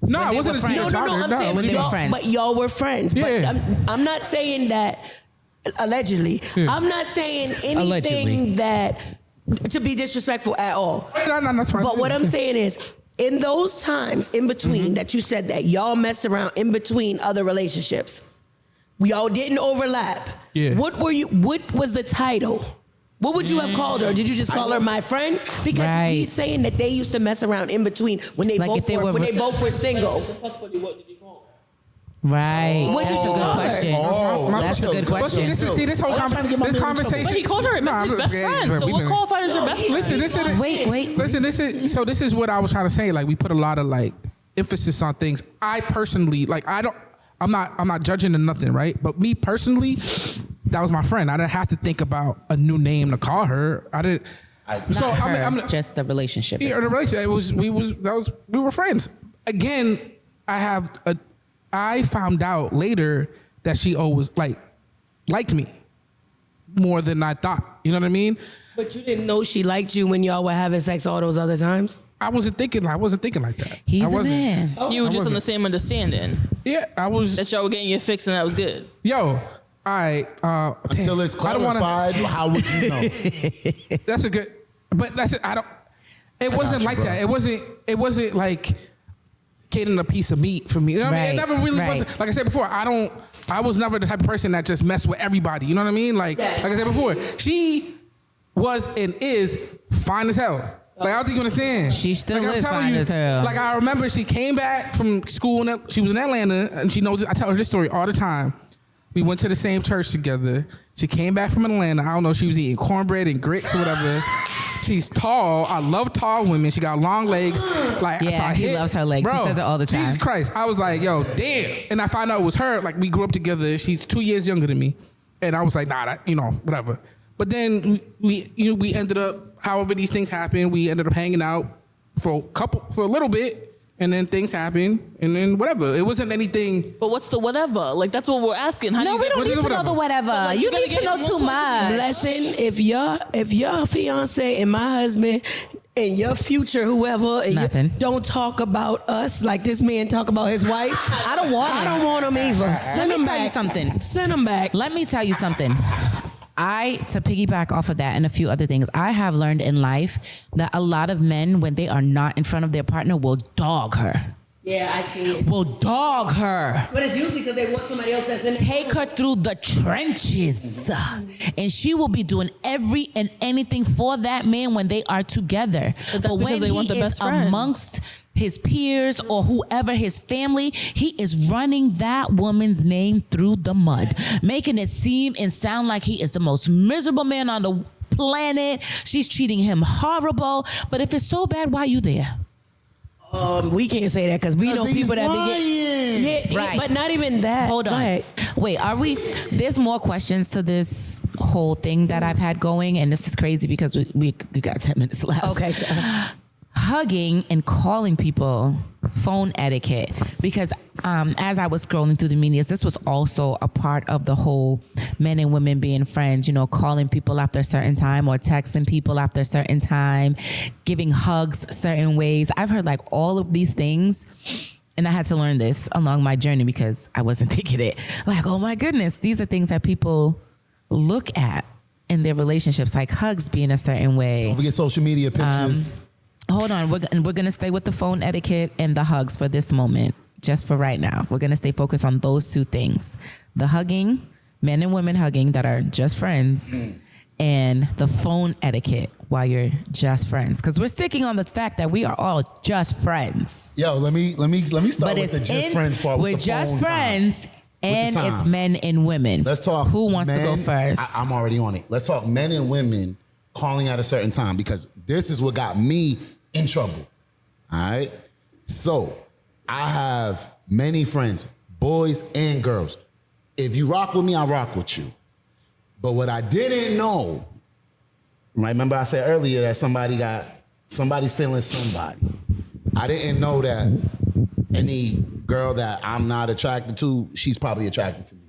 No, I wasn't a No, I'm saying when they were friends. But y'all were friends. Yeah. But I'm not saying that allegedly. Yeah. I'm not saying anything that to be disrespectful at all. No, that's fine. But what I'm saying is, in those times in between that you said that y'all messed around in between other relationships, we all didn't overlap. Yeah. What was the title? What would you have called her? Did you just call her my friend? Because he's saying that they used to mess around in between when they both were single. Right. What That's a good question. That's a good question. See this whole conversation. But he called her his best friend. So what qualified as your best friend? Wait. Listen, this is what I was trying to say. Like we put a lot of like emphasis on things. I personally I'm not judging or nothing, right? But me personally, that was my friend. I didn't have to think about a new name to call her. I didn't. Just the relationship. Yeah, the relationship. We were friends. Again, I found out later that she always liked me more than I thought. You know what I mean? But you didn't know she liked you when y'all were having sex all those other times? I wasn't thinking like that. He's a man. You were just on the same understanding. Yeah, I was. That y'all were getting your fix and that was good. Yo, all right. Until it's clarified, how would you know? That's a good. But that's it. It wasn't like that. It wasn't like getting a piece of meat for me. You know what I mean? It never really wasn't. Like I said before, I was never the type of person that just messed with everybody. You know what I mean? Like I said before, she was and is fine as hell. Like I don't think you understand. She still is fine as hell. Like I remember she came back from school and she was in Atlanta and she knows it. I tell her this story all the time. We went to the same church together. She came back from Atlanta. I don't know. She was eating cornbread and grits or whatever. She's tall. I love tall women. She got long legs. He loves her legs. Bro, he says it all the time. Jesus Christ. I was like, yo, damn. And I found out it was her. Like we grew up together. She's 2 years younger than me. And I was like, nah, whatever. But then we ended up however these things happen, we ended up hanging out for a little bit. And then things happen, and then whatever. It wasn't anything. But what's the whatever? Like, that's what we're asking. How No, we don't need to know the whatever. Like, you you need gotta to know get too much. Blessing, if your fiance and my husband and your future whoever and Nothing. don't talk about us like this man talk about his wife, I don't want I him. don't want him either. Send Let him me tell you back. something. Send him back. Let me tell you something. To piggyback off of that and a few other things, I have learned in life that a lot of men, when they are not in front of their partner, will dog her. Yeah, I see it. Will dog her. But it's usually because they want somebody else that's in Take her through the trenches. And she will be doing every and anything for that man when they are together. But that's because they want the best friend. Amongst his peers or whoever, his family, he is running that woman's name through the mud, making it seem and sound like he is the most miserable man on the planet. She's treating him horrible. But if it's so bad, why are you there? We can't say that because we know people that be Right. but not even that. Hold Go on. ahead. Wait, are we? There's more questions to this whole thing that I've had going, and this is crazy because we got 10 minutes left. Okay. Hugging and calling people, phone etiquette, because as I was scrolling through the media, this was also a part of the whole men and women being friends, you know, calling people after a certain time or texting people after a certain time, giving hugs certain ways. I've heard like all of these things, and I had to learn this along my journey because I wasn't thinking it. Like, oh my goodness, these are things that people look at in their relationships, like hugs being a certain way. Don't forget social media pictures. Hold on, we're going to stay with the phone etiquette and the hugs for this moment, just for right now. We're going to stay focused on those two things. The hugging, men and women hugging that are just friends, and the phone etiquette while you're just friends. Because we're sticking on the fact that we are all just friends. Yo, let me start with the just friends part. We're with the just phone friends, time. and With the it's time. men and women. Let's talk. Who wants to go men- first? I'm already on it. Let's talk men and women calling at a certain time because this is what got me in trouble. All right. So I have many friends, boys and girls. If you rock with me, I rock with you. But what I didn't know, remember I said earlier that somebody's feeling somebody. I didn't know that any girl that I'm not attracted to, she's probably attracted to me.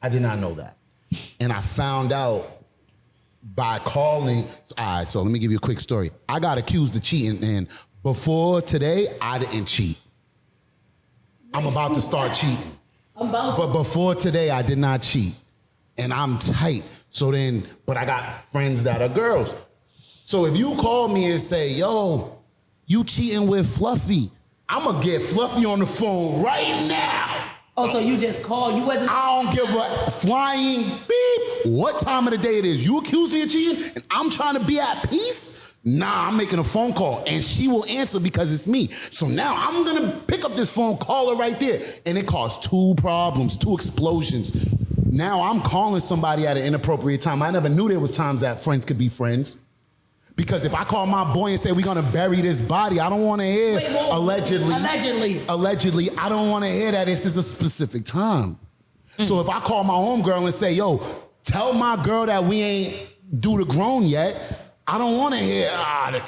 I did not know that. And I found out by calling. All right, so let me give you a quick story. I got accused of cheating, and before today, I didn't cheat. I'm about to start cheating. But before today, I did not cheat. And I'm tight. So then, but I got friends that are girls. So if you call me and say, yo, you cheating with Fluffy, I'm going to get Fluffy on the phone right now. Oh, so you just called. You wasn't. I don't give a flying beep what time of the day it is. You accuse me of cheating and I'm trying to be at peace? Nah, I'm making a phone call and she will answer because it's me. So now I'm gonna pick up this phone, call her right there. And it caused 2 problems, 2 explosions. Now I'm calling somebody at an inappropriate time. I never knew there was times that friends could be friends. Because if I call my boy and say we're gonna bury this body, I don't wanna hear allegedly, I don't wanna hear that this is a specific time. So if I call my homegirl and say, yo, tell my girl that we ain't do the grown yet, I don't wanna hear,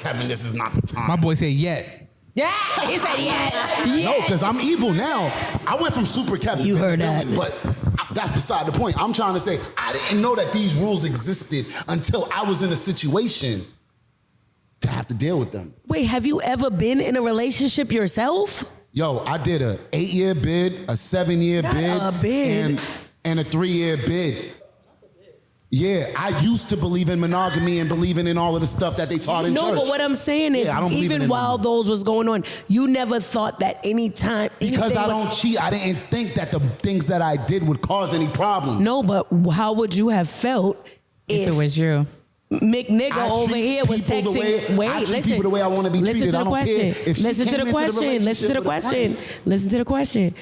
Kevin, this is not the time. My boy said yet. Yeah, he said yeah. No, because I'm evil now. I went from Supa Kev. You heard that. But that's beside the point. I'm trying to say, I didn't know that these rules existed until I was in a situation to have to deal with them. Wait, have you ever been in a relationship yourself? Yo, I did a 8-year bid, a 7-year Not bid, a bid. and a 3-year bid. Yeah, I used to believe in monogamy and believing in all of the stuff that they taught in church. No, but what I'm saying is, I don't believe in even it while anymore. those was going on, you never thought that Because anything I was- don't cheat, I didn't think that the things that I did would cause any problem. No, but how would you have felt If it was you. McNigga I over treat here was people the texting. way- I treat people the way I wanna be Listen treated. to I the don't care question. if she Listen to came the into the question. Listen to the relationship with a question. friend. Listen to the question.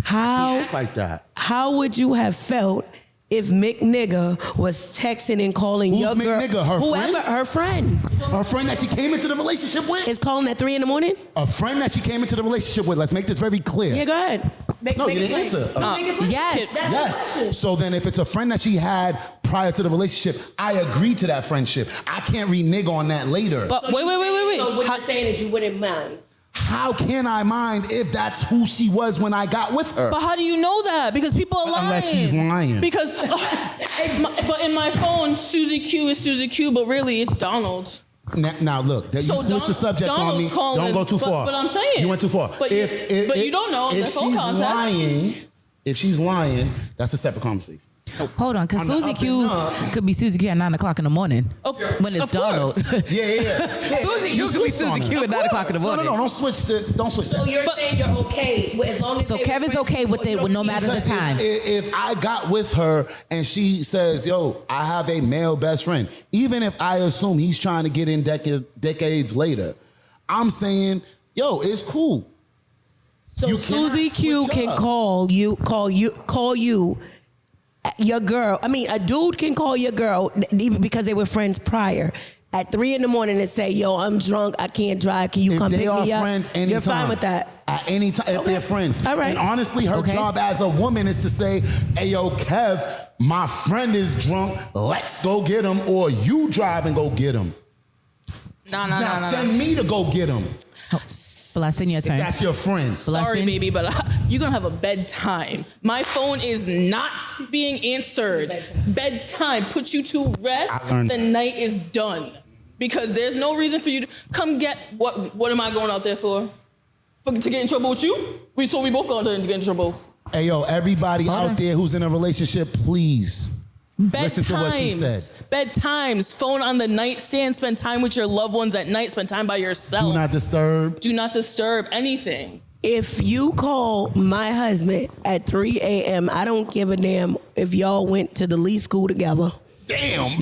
How Act like that. How would you have felt if McNigga was texting and calling Who's your girl, McNigga? Her whoever friend? her friend A friend that she came into the relationship with? is calling at 3 a.m? A friend that she came into the relationship with. Let's make this very clear. Yeah, go ahead. No, you didn't answer. Yes. That's the question. Yes. So then if it's a friend that she had prior to the relationship, I agreed to that friendship. I can't renege on that later. But wait. So what you're saying is you wouldn't mind. How can I mind if that's who she was when I got with her? But how do you know that? Because people are lying. Unless she's lying. Because, but in my phone, Susie Q is Susie Q, but really it's Donald. Now look, you switched the subject on me. Calling, don't go too far. But I'm saying. You went too far. But you don't know. If she's lying, that's a separate conversation. Hold on, because Susie Q could be Susie Q at 9 o'clock in the morning. When it's Donald. Yeah. Susie Q could be Susie Q at 9 o'clock in the morning. No, don't switch So you're saying you're okay as long as So Kevin's okay with it, no matter the time. If I got with her and she says, yo, I have a male best friend, even if I assume he's trying to get in decades later, I'm saying, yo, it's cool. So Susie Q can call you. Your girl, a dude can call your girl, even because they were friends prior, at 3 a.m. and say, yo, I'm drunk, I can't drive, can you come pick me up? If they are friends anytime. You're fine with that? At any time, if they're friends. All right. And honestly, her job as a woman is to say, hey, yo, Kev, my friend is drunk, let's go get him, or you drive and go get him. No. Send me to go get him. Blessing, your turn. If that's your friend. Sorry, baby, but you're going to have a bedtime. My phone is not being answered. Bedtime. Put you to rest. The night is done. Because there's no reason for you to come get, what am I going out there for? To get in trouble with you? So we both go out there and get in trouble. Hey, yo, everybody out there who's in a relationship, please. Listen to what she said. Bedtimes, phone on the nightstand, spend time with your loved ones at night, spend time by yourself. Do not disturb. Do not disturb anything. If you call my husband at 3 a.m., I don't give a damn if y'all went to the Lee School together. Damn.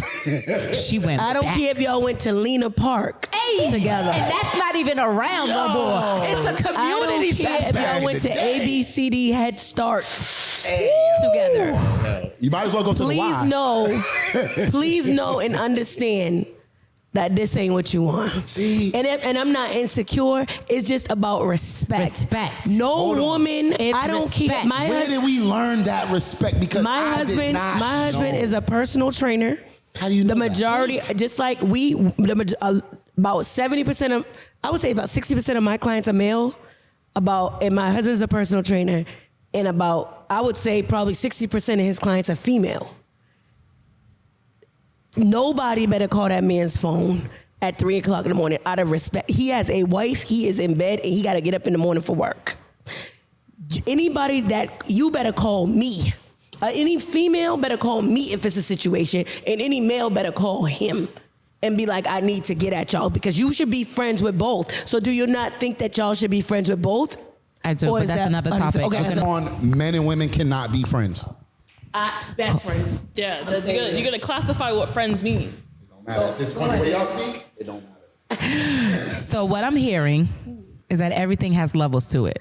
She went I don't care if y'all went to Lena Park together. And that's not even around no more. It's a community. I don't care if y'all went to ABCD Head Start together. You might as well go to the Y. Please know and understand that this ain't what you want. See? And I'm not insecure. It's just about respect. No woman, I don't care. Where did we learn that respect? Because my husband is a personal trainer. How do you know the majority, that? just like about 70% of, I would say about 60% of my clients are male. And my husband is a personal trainer. And I would say probably 60% of his clients are female. Nobody better call that man's phone at 3 o'clock in the morning out of respect. He has a wife, he is in bed, and he got to get up in the morning for work. Anybody you better call me. Any female better call me if it's a situation, and any male better call him and be like, I need to get at y'all, because you should be friends with both. So do you not think that y'all should be friends with both? I do, but that's another topic. Okay, men and women cannot be friends. Best friends. Yeah, you're gonna classify what friends mean. It don't matter. At this point, the way y'all speak, it don't matter. So what I'm hearing is that everything has levels to it.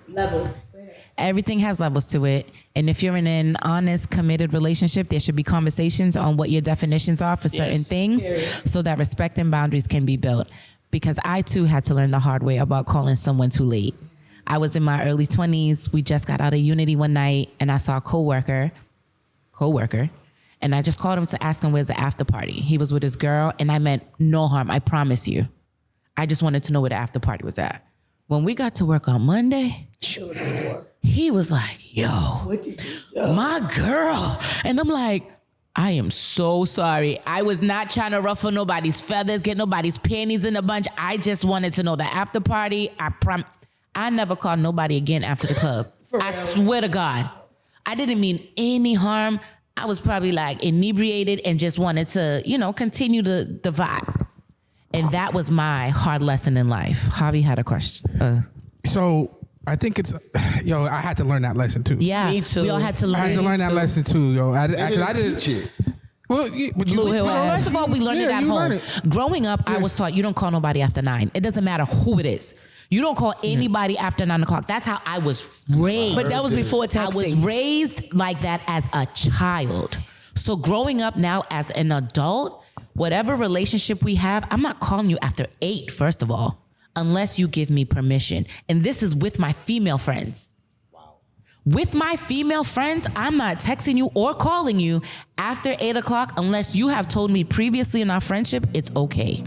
Everything has levels to it. And if you're in an honest, committed relationship, there should be conversations on what your definitions are for certain things so that respect and boundaries can be built. Because I too had to learn the hard way about calling someone too late. I was in my early 20s. We just got out of Unity one night and I saw a coworker, and I just called him to ask him where's the after party. He was with his girl, and I meant no harm, I promise you. I just wanted to know where the after party was at. When we got to work on Monday, he was like, yo, my girl. And I'm like, I am so sorry. I was not trying to ruffle nobody's feathers, get nobody's panties in a bunch. I just wanted to know the after party. I never called nobody again after the club. I swear to God. I didn't mean any harm. I was probably like inebriated and just wanted to, continue the vibe. And that was my hard lesson in life. Javi had a question. So I think I had to learn that lesson too. Yeah, me too. We all had to learn. I had to learn that lesson too, yo. I didn't teach it. Well, first of all, we learned it at home. Growing up, I was taught you don't call nobody after 9. It doesn't matter who it is. You don't call anybody after 9 o'clock. That's how I was raised. But that was before texting. I was raised like that as a child. So growing up now as an adult, whatever relationship we have, I'm not calling you after 8, first of all, unless you give me permission. And this is with my female friends. Wow. With my female friends, I'm not texting you or calling you after 8 o'clock unless you have told me previously in our friendship it's okay.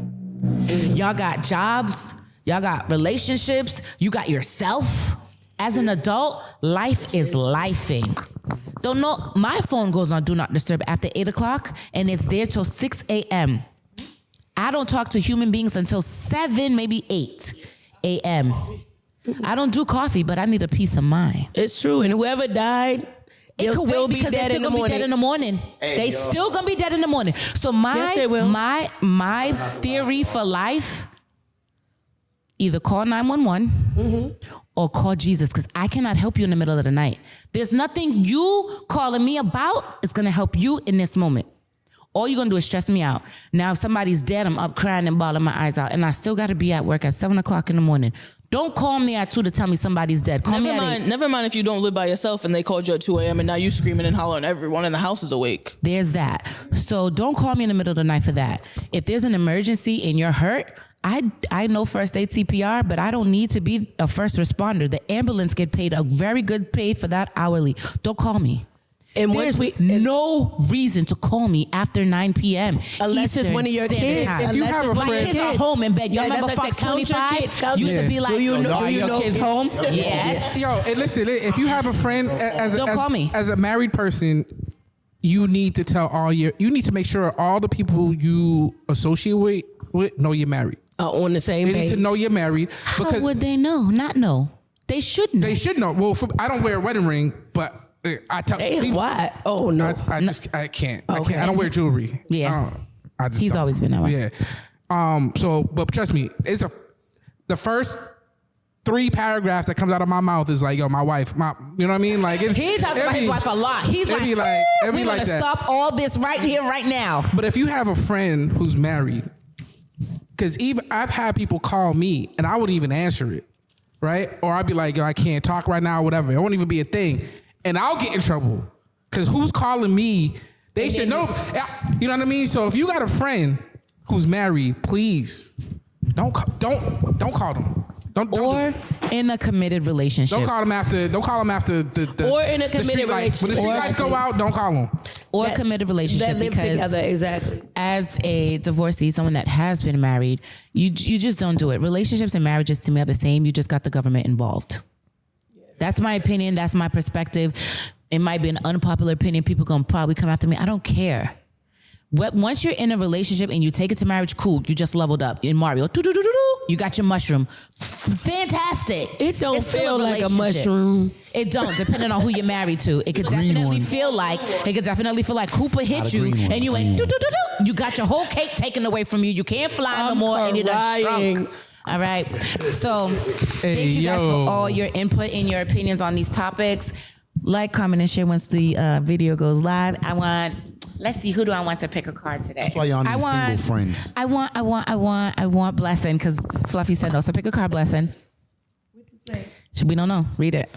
Y'all got jobs, y'all got relationships, you got yourself. As an adult, life is lifing. Don't know, my phone goes on Do Not Disturb after 8 o'clock and it's there till 6 a.m. I don't talk to human beings until 7, maybe 8 a.m. I don't do coffee, but I need a peace of mind. It's true. And whoever died, they'll still be dead in the morning. Dead in the morning. They still gonna be dead in the morning. So Yes, they will. my theory for life, either call 911 or call Jesus, because I cannot help you in the middle of the night. There's nothing you calling me about is gonna help you in this moment. All you're gonna do is stress me out. Now, if somebody's dead, I'm up crying and bawling my eyes out, and I still gotta be at work at 7 o'clock in the morning. Don't call me at 2 to tell me somebody's dead. Call me at 8. Never mind if you don't live by yourself and they called you at 2 a.m. and now you screaming and hollering, everyone in the house is awake. There's that. So don't call me in the middle of the night for that. If there's an emergency and you're hurt, I know first aid CPR, but I don't need to be a first responder. The ambulance get paid a very good pay for that hourly. Don't call me. And There's once no reason to call me after 9 p.m. Unless it's one of your kids. If you have a My friend, kids are home in bed. Y'all Yeah, remember that's Fox like, count your 25? kids, count Used your- to be like, Do you know- are do you your know kids if- home? Yes. yo, and listen, if you have a friend Don't call me. as a married person, you need to tell you need to make sure all the people you associate with know you're married. On the same They page. need to know you're married How because would they know? Not know. They should know. they should know. Well, I don't wear a wedding ring, but I tell Damn, people, why? Oh, no. I can't. Okay. I don't wear jewelry. Yeah. I just He's don't. always been that way. Yeah. But trust me, the first 3 paragraphs that comes out of my mouth is like, yo, my wife, you know what I mean? Like He talks about his wife a lot. He's it'd like, be like- it'd be we're like gonna that. stop all this right here, right now. But if you have a friend who's married, because even I've had people call me and I wouldn't even answer it, right? Or I'd be like, yo, I can't talk right now, whatever. It won't even be a thing. And I'll get in trouble. Because who's calling me? They should know. You know what I mean? So if you got a friend who's married, please don't call them. Don't Or in a committed relationship. Don't call them after. Don't call them after the. Or in a the committed street lights. When the street relationship. lights go out, don't call them. Or That- a committed relationship. That live because together, exactly. as a divorcee, someone that has been married, you just don't do it. Relationships and marriages to me are the same. You just got the government involved. That's my opinion. That's my perspective. It might be an unpopular opinion. People gonna probably come after me. I don't care. Once you're in a relationship and you take it to marriage, cool. You just leveled up. In Mario, you got your mushroom. Fantastic. It don't It's still feel like a relationship. mushroom. It don't, depending on who you're married to. It could definitely feel like Cooper hit you green one, and you green went one. You got your whole cake taken away from you. You can't fly no I'm more and you done crying. shrunk. All right. So Hey, thank you guys yo. for all your input and your opinions on these topics. Like, comment, and share once the video goes live. Let's see, who do I want to pick a card today? That's why y'all need single friends. I want Blessing, because Fluffy said no. So pick a card, Blessing. We don't know. Read it.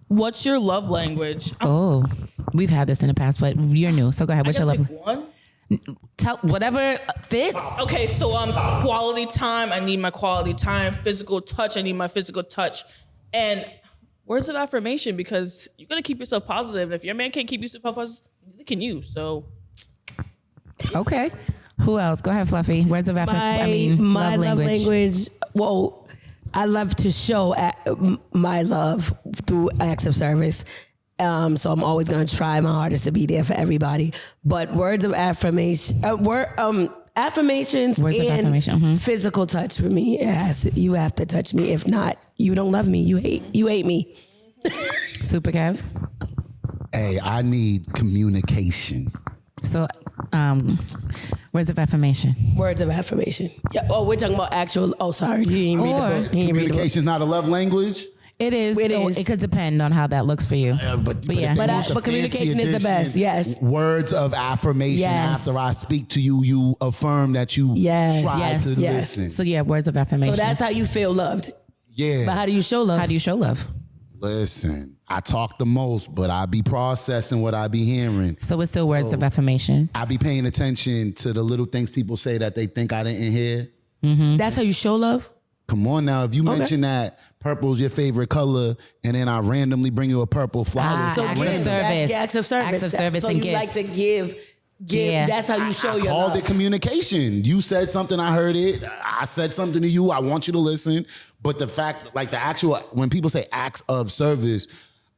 What's your love language? Oh, we've had this in the past, but you're new. So go ahead. What's your love? One? Tell whatever fits. Okay, so quality time. I need my quality time. Physical touch. I need my physical touch. And words of affirmation, because you're gonna keep yourself positive. And if your man can't keep you super positive, neither can you. So Okay. Who else? Go ahead, Fluffy. Words of affirmation. My love language. Well, I love to show my love through acts of service. So I'm always going to try my hardest to be there for everybody. But words of affirmation, affirmations Words of and affirmation, physical touch for me. You have to touch me. If not, you don't love me. You hate me. Supa Kev. Hey, I need communication. So, words of affirmation. Words of affirmation. Yeah. Oh, we're talking about actual. Oh, sorry. You didn't read Or- the book. You didn't read the book. Communication is not a love language. It is. It is. It could depend on how that looks for you. But yeah. if you But want the communication fancy is the best, edition, yes. Words of affirmation. Yes. After I speak to you, you affirm that you Yes. try Yes. to Yes. listen. So yeah, words of affirmation. So that's how you feel loved. Yeah. But how do you show love? how do you show love? Listen, I talk the most, but I be processing what I be hearing. So it's still words of affirmation. I be paying attention to the little things people say that they think I didn't hear. That's how you show love? Come on now. If you mention that purple's your favorite color, and then I randomly bring you a purple flower. So acts of gifts, service. acts of service. Acts of service so and you gifts. like to give. Yeah. That's how you show I your called love. it communication. You said something, I heard it. I said something to you. I want you to listen. But the fact, like the actual, when people say acts of service,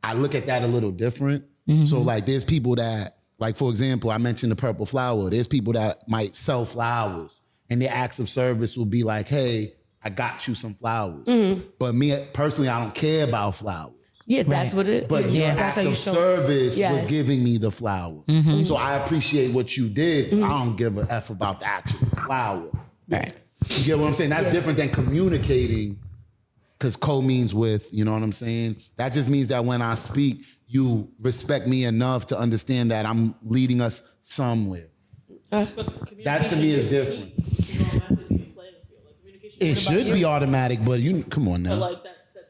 I look at that a little different. So like there's people that, like for example, I mentioned the purple flower. There's people that might sell flowers and their acts of service will be like, hey, I got you some flowers. But me personally, I don't care about flowers. Yeah, that's what it is. But your that's act how you of show. service Yes. was giving me the flower. So I appreciate what you did. I don't give a F about the actual flower. Right. You get what I'm saying? That's different than communicating, because co means with, you know what I'm saying? That just means that when I speak, you respect me enough to understand that I'm leading us somewhere. That to me is different. It should be automatic, but you come on now. Like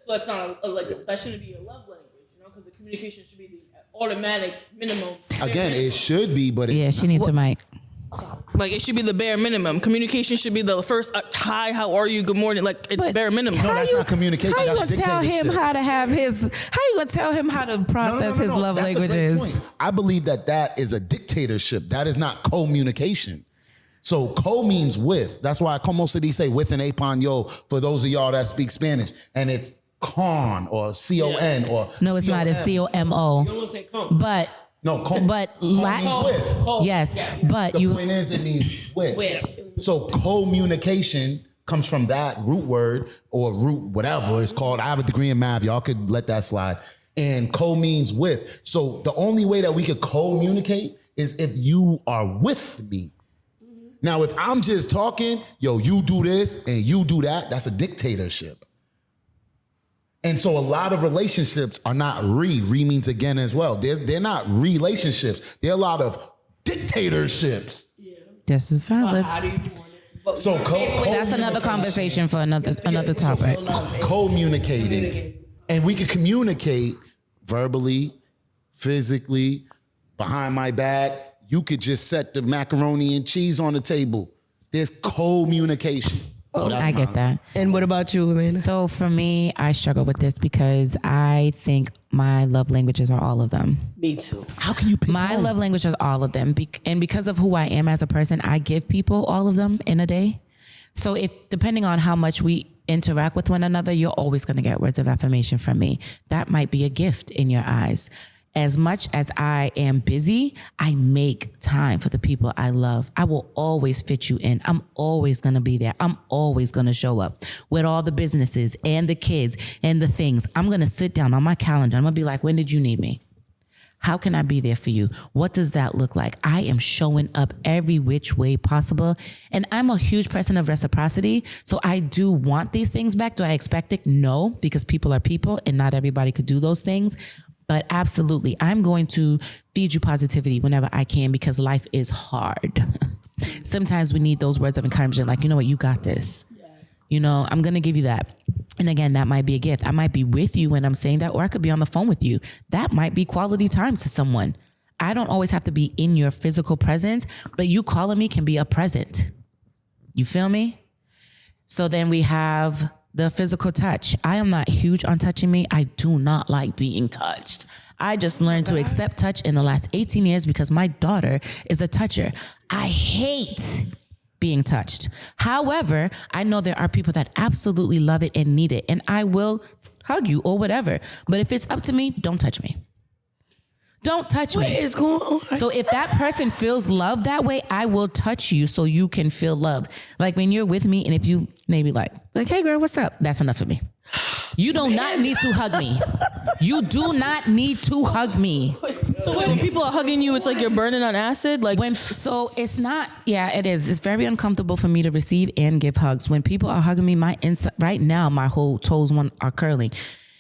that's not that shouldn't be a love language, you know, because the communication should be the automatic minimum. Again, it should be, but Yeah, she needs a mic. Like it should be the bare minimum. Communication should be the first hi, how are you, good morning. Like it's bare minimum. No, that's not communication. How you That's gonna tell him dictatorship. how to have his? How you gonna tell him how to process his love That's a great languages? point. I believe that is a dictatorship. That is not communication. So co means with. That's why como se dice with an apanyo for those of y'all that speak Spanish. And it's con or C-O-N or No, it's not. It's C-O-M-O. You don't say come. But No, but Latin. means with. Yes, but The you. point is it means with. So communication comes from that root word or root whatever it's called. I have a degree in math. Y'all could let that slide. And co means with. So the only way that we could communicate is if you are with me. Now, if I'm just talking, yo, you do this and you do that, that's a dictatorship. And so a lot of relationships are not re means again as well. They're not relationships. They're a lot of dictatorships. This is valid. How do you want it? So That's another conversation for another topic. communicating. And we can communicate verbally, physically, behind my back. You could just set the macaroni and cheese on the table. There's communication. So that's I get that. And what about you, Amanda? So for me, I struggle with this because I think my love languages are all of them. Me too. How can you pick My one? love language is all of them. And because of who I am as a person, I give people all of them in a day. So if depending on how much we interact with one another, you're always going to get words of affirmation from me. That might be a gift in your eyes. As much as I am busy, I make time for the people I love. I will always fit you in. I'm always going to be there. I'm always going to show up with all the businesses and the kids and the things. I'm going to sit down on my calendar. I'm going to be like, when did you need me? How can I be there for you? What does that look like? I am showing up every which way possible. And I'm a huge person of reciprocity. So I do want these things back. Do I expect it? No, because people are people and not everybody could do those things. But absolutely, I'm going to feed you positivity whenever I can because life is hard. Sometimes we need those words of encouragement, like, you know what, you got this. You know, I'm going to give you that. And again, that might be a gift. I might be with you when I'm saying that, or I could be on the phone with you. That might be quality time to someone. I don't always have to be in your physical presence, but you calling me can be a present. You feel me? So then we have the physical touch. I am not huge on touching me. I do not like being touched. I just learned to accept touch in the last 18 years because my daughter is a toucher. I hate being touched. However, I know there are people that absolutely love it and need it, and I will hug you or whatever. But if it's up to me, don't touch me. Don't touch me. What is going on? So if that person feels love that way, I will touch you so you can feel loved. Like when you're with me and if you maybe like, hey girl, what's up? That's enough for me. You do not need to hug me. You do not need to hug me. So when people are hugging you, it's like you're burning on acid? Like So it's not, yeah, it is. It's very uncomfortable for me to receive and give hugs. When people are hugging me, my inside, right now, my whole toes are curling.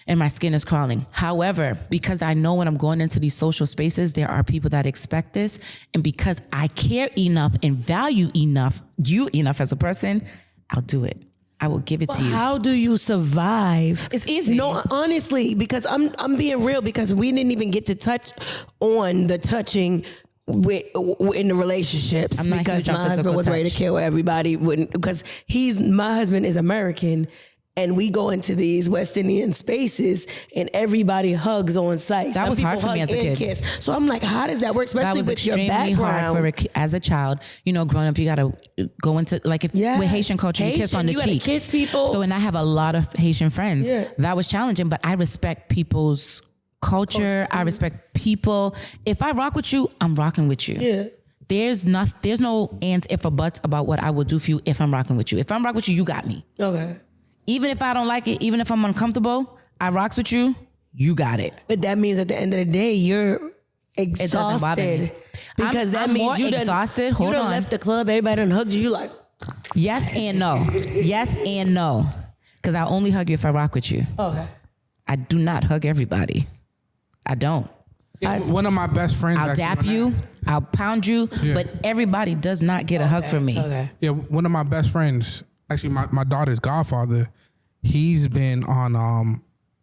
And my skin is crawling. However, because I know when I'm going into these social spaces, there are people that expect this. And because I care enough and value you enough as a person, I'll do it. I will give it to you. How do you survive? It's easy. No, honestly, because I'm being real because we didn't even get to touch on the touching in the relationships I'm not because huge my on husband physical was ready to touch. kill everybody because my husband is American And we go into these West Indian spaces and everybody hugs on sight. That was Some hard people for me hug as a and kid. kiss. So I'm like, how does that work? That Especially was with your extremely background. hard as a child. You know, growing up, you gotta go into with Haitian culture, you kiss on the you cheek. gotta kiss people. So, and I have a lot of Haitian friends. Yeah. That was challenging, but I respect people's culture. I respect people. If I rock with you, I'm rocking with you. Yeah. There's no ands, if, or buts about what I will do for you if I'm rocking with you. If I'm rocking with you, you got me. Okay. Even if I don't like it, even if I'm uncomfortable, I rocks with you, you got it. But that means at the end of the day, you're It doesn't bother me. exhausted. Because that I'm means more you done, exhausted. Hold you done on. left the club, everybody done hugged you. You like, Yes and no. Yes and no. Because I only hug you if I rock with you. okay. I do not hug everybody. I don't. One of my best friends. I'll actually, dap you. I'll pound you. Yeah. But everybody does not get a hug from me. Okay. Yeah, one of my best friends, actually my daughter's godfather, he's been on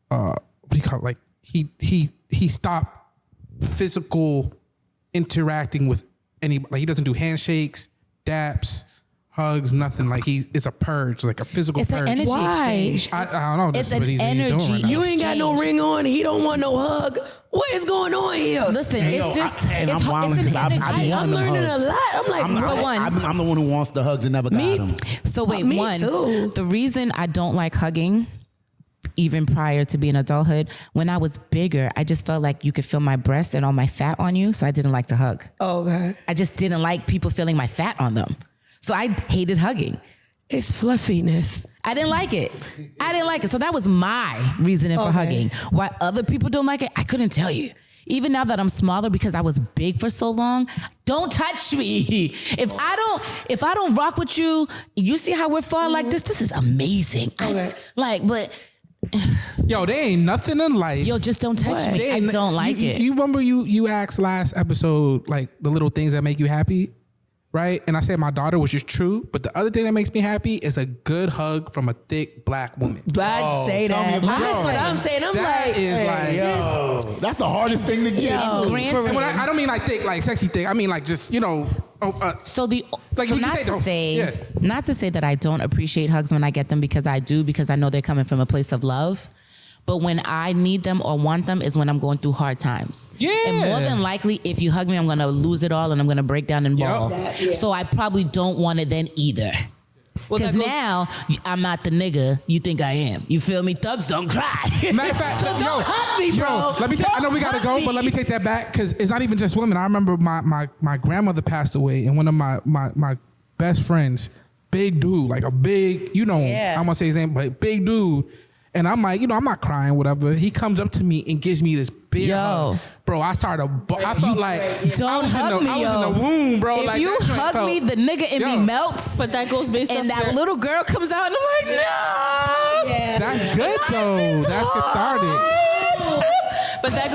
what do you call it? Like he stopped physical interacting with anybody. Like he doesn't do handshakes, daps, hugs, nothing. Like it's a purge, like a physical It's purge. an energy Why? exchange. I don't know. That's It's what an he's doing energy. right now. You ain't got no Exchange. ring on. He don't want no hug. What is going on here? Listen, Hey, it's yo, just and it's, I'm wilding it's because an I'm energy. one I'm of them learning hugs. a lot. I'm like, I'm the one who wants the hugs and never Me got them. So wait, Me one, too. the reason I don't like hugging, even prior to being adulthood, when I was bigger, I just felt like you could feel my breast and all my fat on you, so I didn't like to hug. okay. I just didn't like people feeling my fat on them. So I hated hugging. It's fluffiness. I didn't like it. So that was my reasoning for hugging. Why other people don't like it, I couldn't tell you. Even now that I'm smaller because I was big for so long, don't touch me. If I don't rock with you, you see how we're far like this? This is amazing. Okay. But Yo, there ain't nothing in life. yo, just don't touch What? me. There I ain't- don't like it. You remember you asked last episode like the little things that make you happy, right? And I said my daughter, which is true. But the other thing that makes me happy is a good hug from a thick black woman. I'd say tell me that. about That's it. what I'm saying. I'm That like, is like- Yo, that's the hardest thing to get. Yo. to. Granted, And when I don't mean like thick, like sexy thick. I mean like just So Like so you not say, to though, say yeah. not to say that I don't appreciate hugs when I get them, because I do, because I know they're coming from a place of love. But when I need them or want them is when I'm going through hard times. Yeah. And more than likely, if you hug me, I'm going to lose it all and I'm going to break down and bawl. Yeah. So I probably don't want it then either. Because now I'm not the nigga you think I am. You feel me? Thugs don't cry. Matter of fact, So don't hug me, bro. Let me. I know we gotta go, but let me take that back because it's not even just women. I remember my grandmother passed away, and one of my best friends, big dude, like a big, you know, Yeah. I'm gonna say his name, but big dude. And I'm like, I'm not crying, whatever. He comes up to me and gives me this big Yo. hug. Bro, I started, I felt like Don't hug me, I was yo. in the womb, bro. If like, you that joint hug felt- me, the nigga in me Yo. melts. But that goes based And off that your, little girl comes out and I'm like, no. Yeah. That's good though. That's cathartic. but that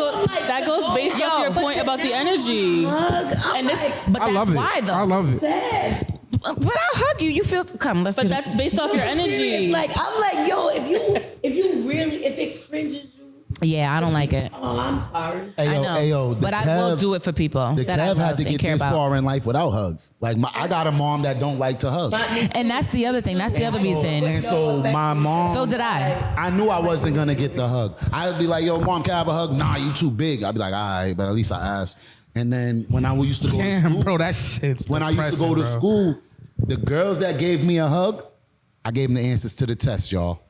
goes based off your point about the energy. And this, but I that's love it. why though. I love it. But I'll hug you. You feel come. Let's. But do that's based off your energy. Like, I'm like, yo, if it cringes you, Yeah, I don't like it. oh, I'm sorry. Hey, I know. yo, but I will do it for people The that I Kev love had to and get care this about. far in life without hugs. Like I got a mom that don't like to hug. And that's the other thing. That's the other reason. And so my mom. So did I. I knew I wasn't gonna get the hug. I'd be like, "Yo, mom, can I have a hug?" Nah, you too big. I'd be like, "All right," but at least I asked. And then when I used to go to Damn, school, bro, that shit's when I used to go to depressing, bro. school, the girls that gave me a hug, I gave them the answers to the test, y'all.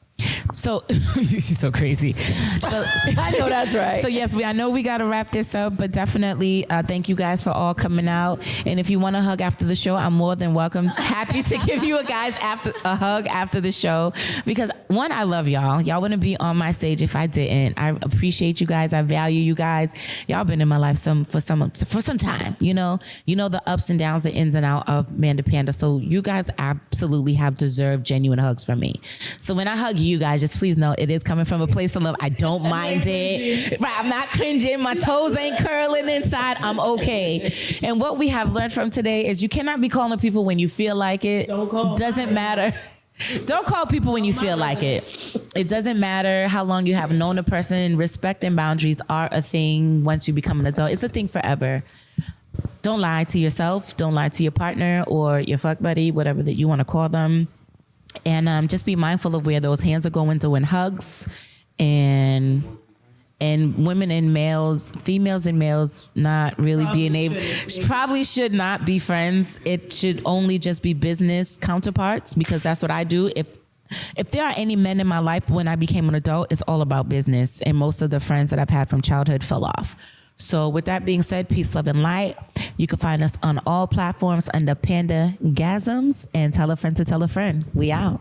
So she's so crazy. So, I know that's right. So yes, I know we got to wrap this up, but definitely thank you guys for all coming out. And if you want a hug after the show, I'm more than welcome. Happy to give you a hug after the show, because one, I love y'all. Y'all wouldn't be on my stage if I didn't. I appreciate you guys. I value you guys. Y'all been in my life for some time. You know the ups and downs, the ins and outs of Panda Panda. So you guys absolutely have deserved genuine hugs from me. So when I hug you guys, just please know it is coming from a place of love. I don't mind it. Right, I'm not cringing. My toes ain't curling inside. I'm okay. And what we have learned from today is you cannot be calling people when you feel like it. Doesn't matter. Don't call people when you feel like it. It doesn't matter how long you have known a person. Respect and boundaries are a thing once you become an adult. It's a thing forever. Don't lie to yourself. Don't lie to your partner or your fuck buddy, whatever that you want to call them. And just be mindful of where those hands are going to, in hugs, and women and males, females and males not really being able, probably should not be friends. It should only just be business counterparts, because that's what I do. If there are any men in my life when I became an adult, it's all about business. And most of the friends that I've had from childhood fell off. So with that being said, peace, love, and light. You can find us on all platforms under Pandagasms, and tell a friend to tell a friend. We out.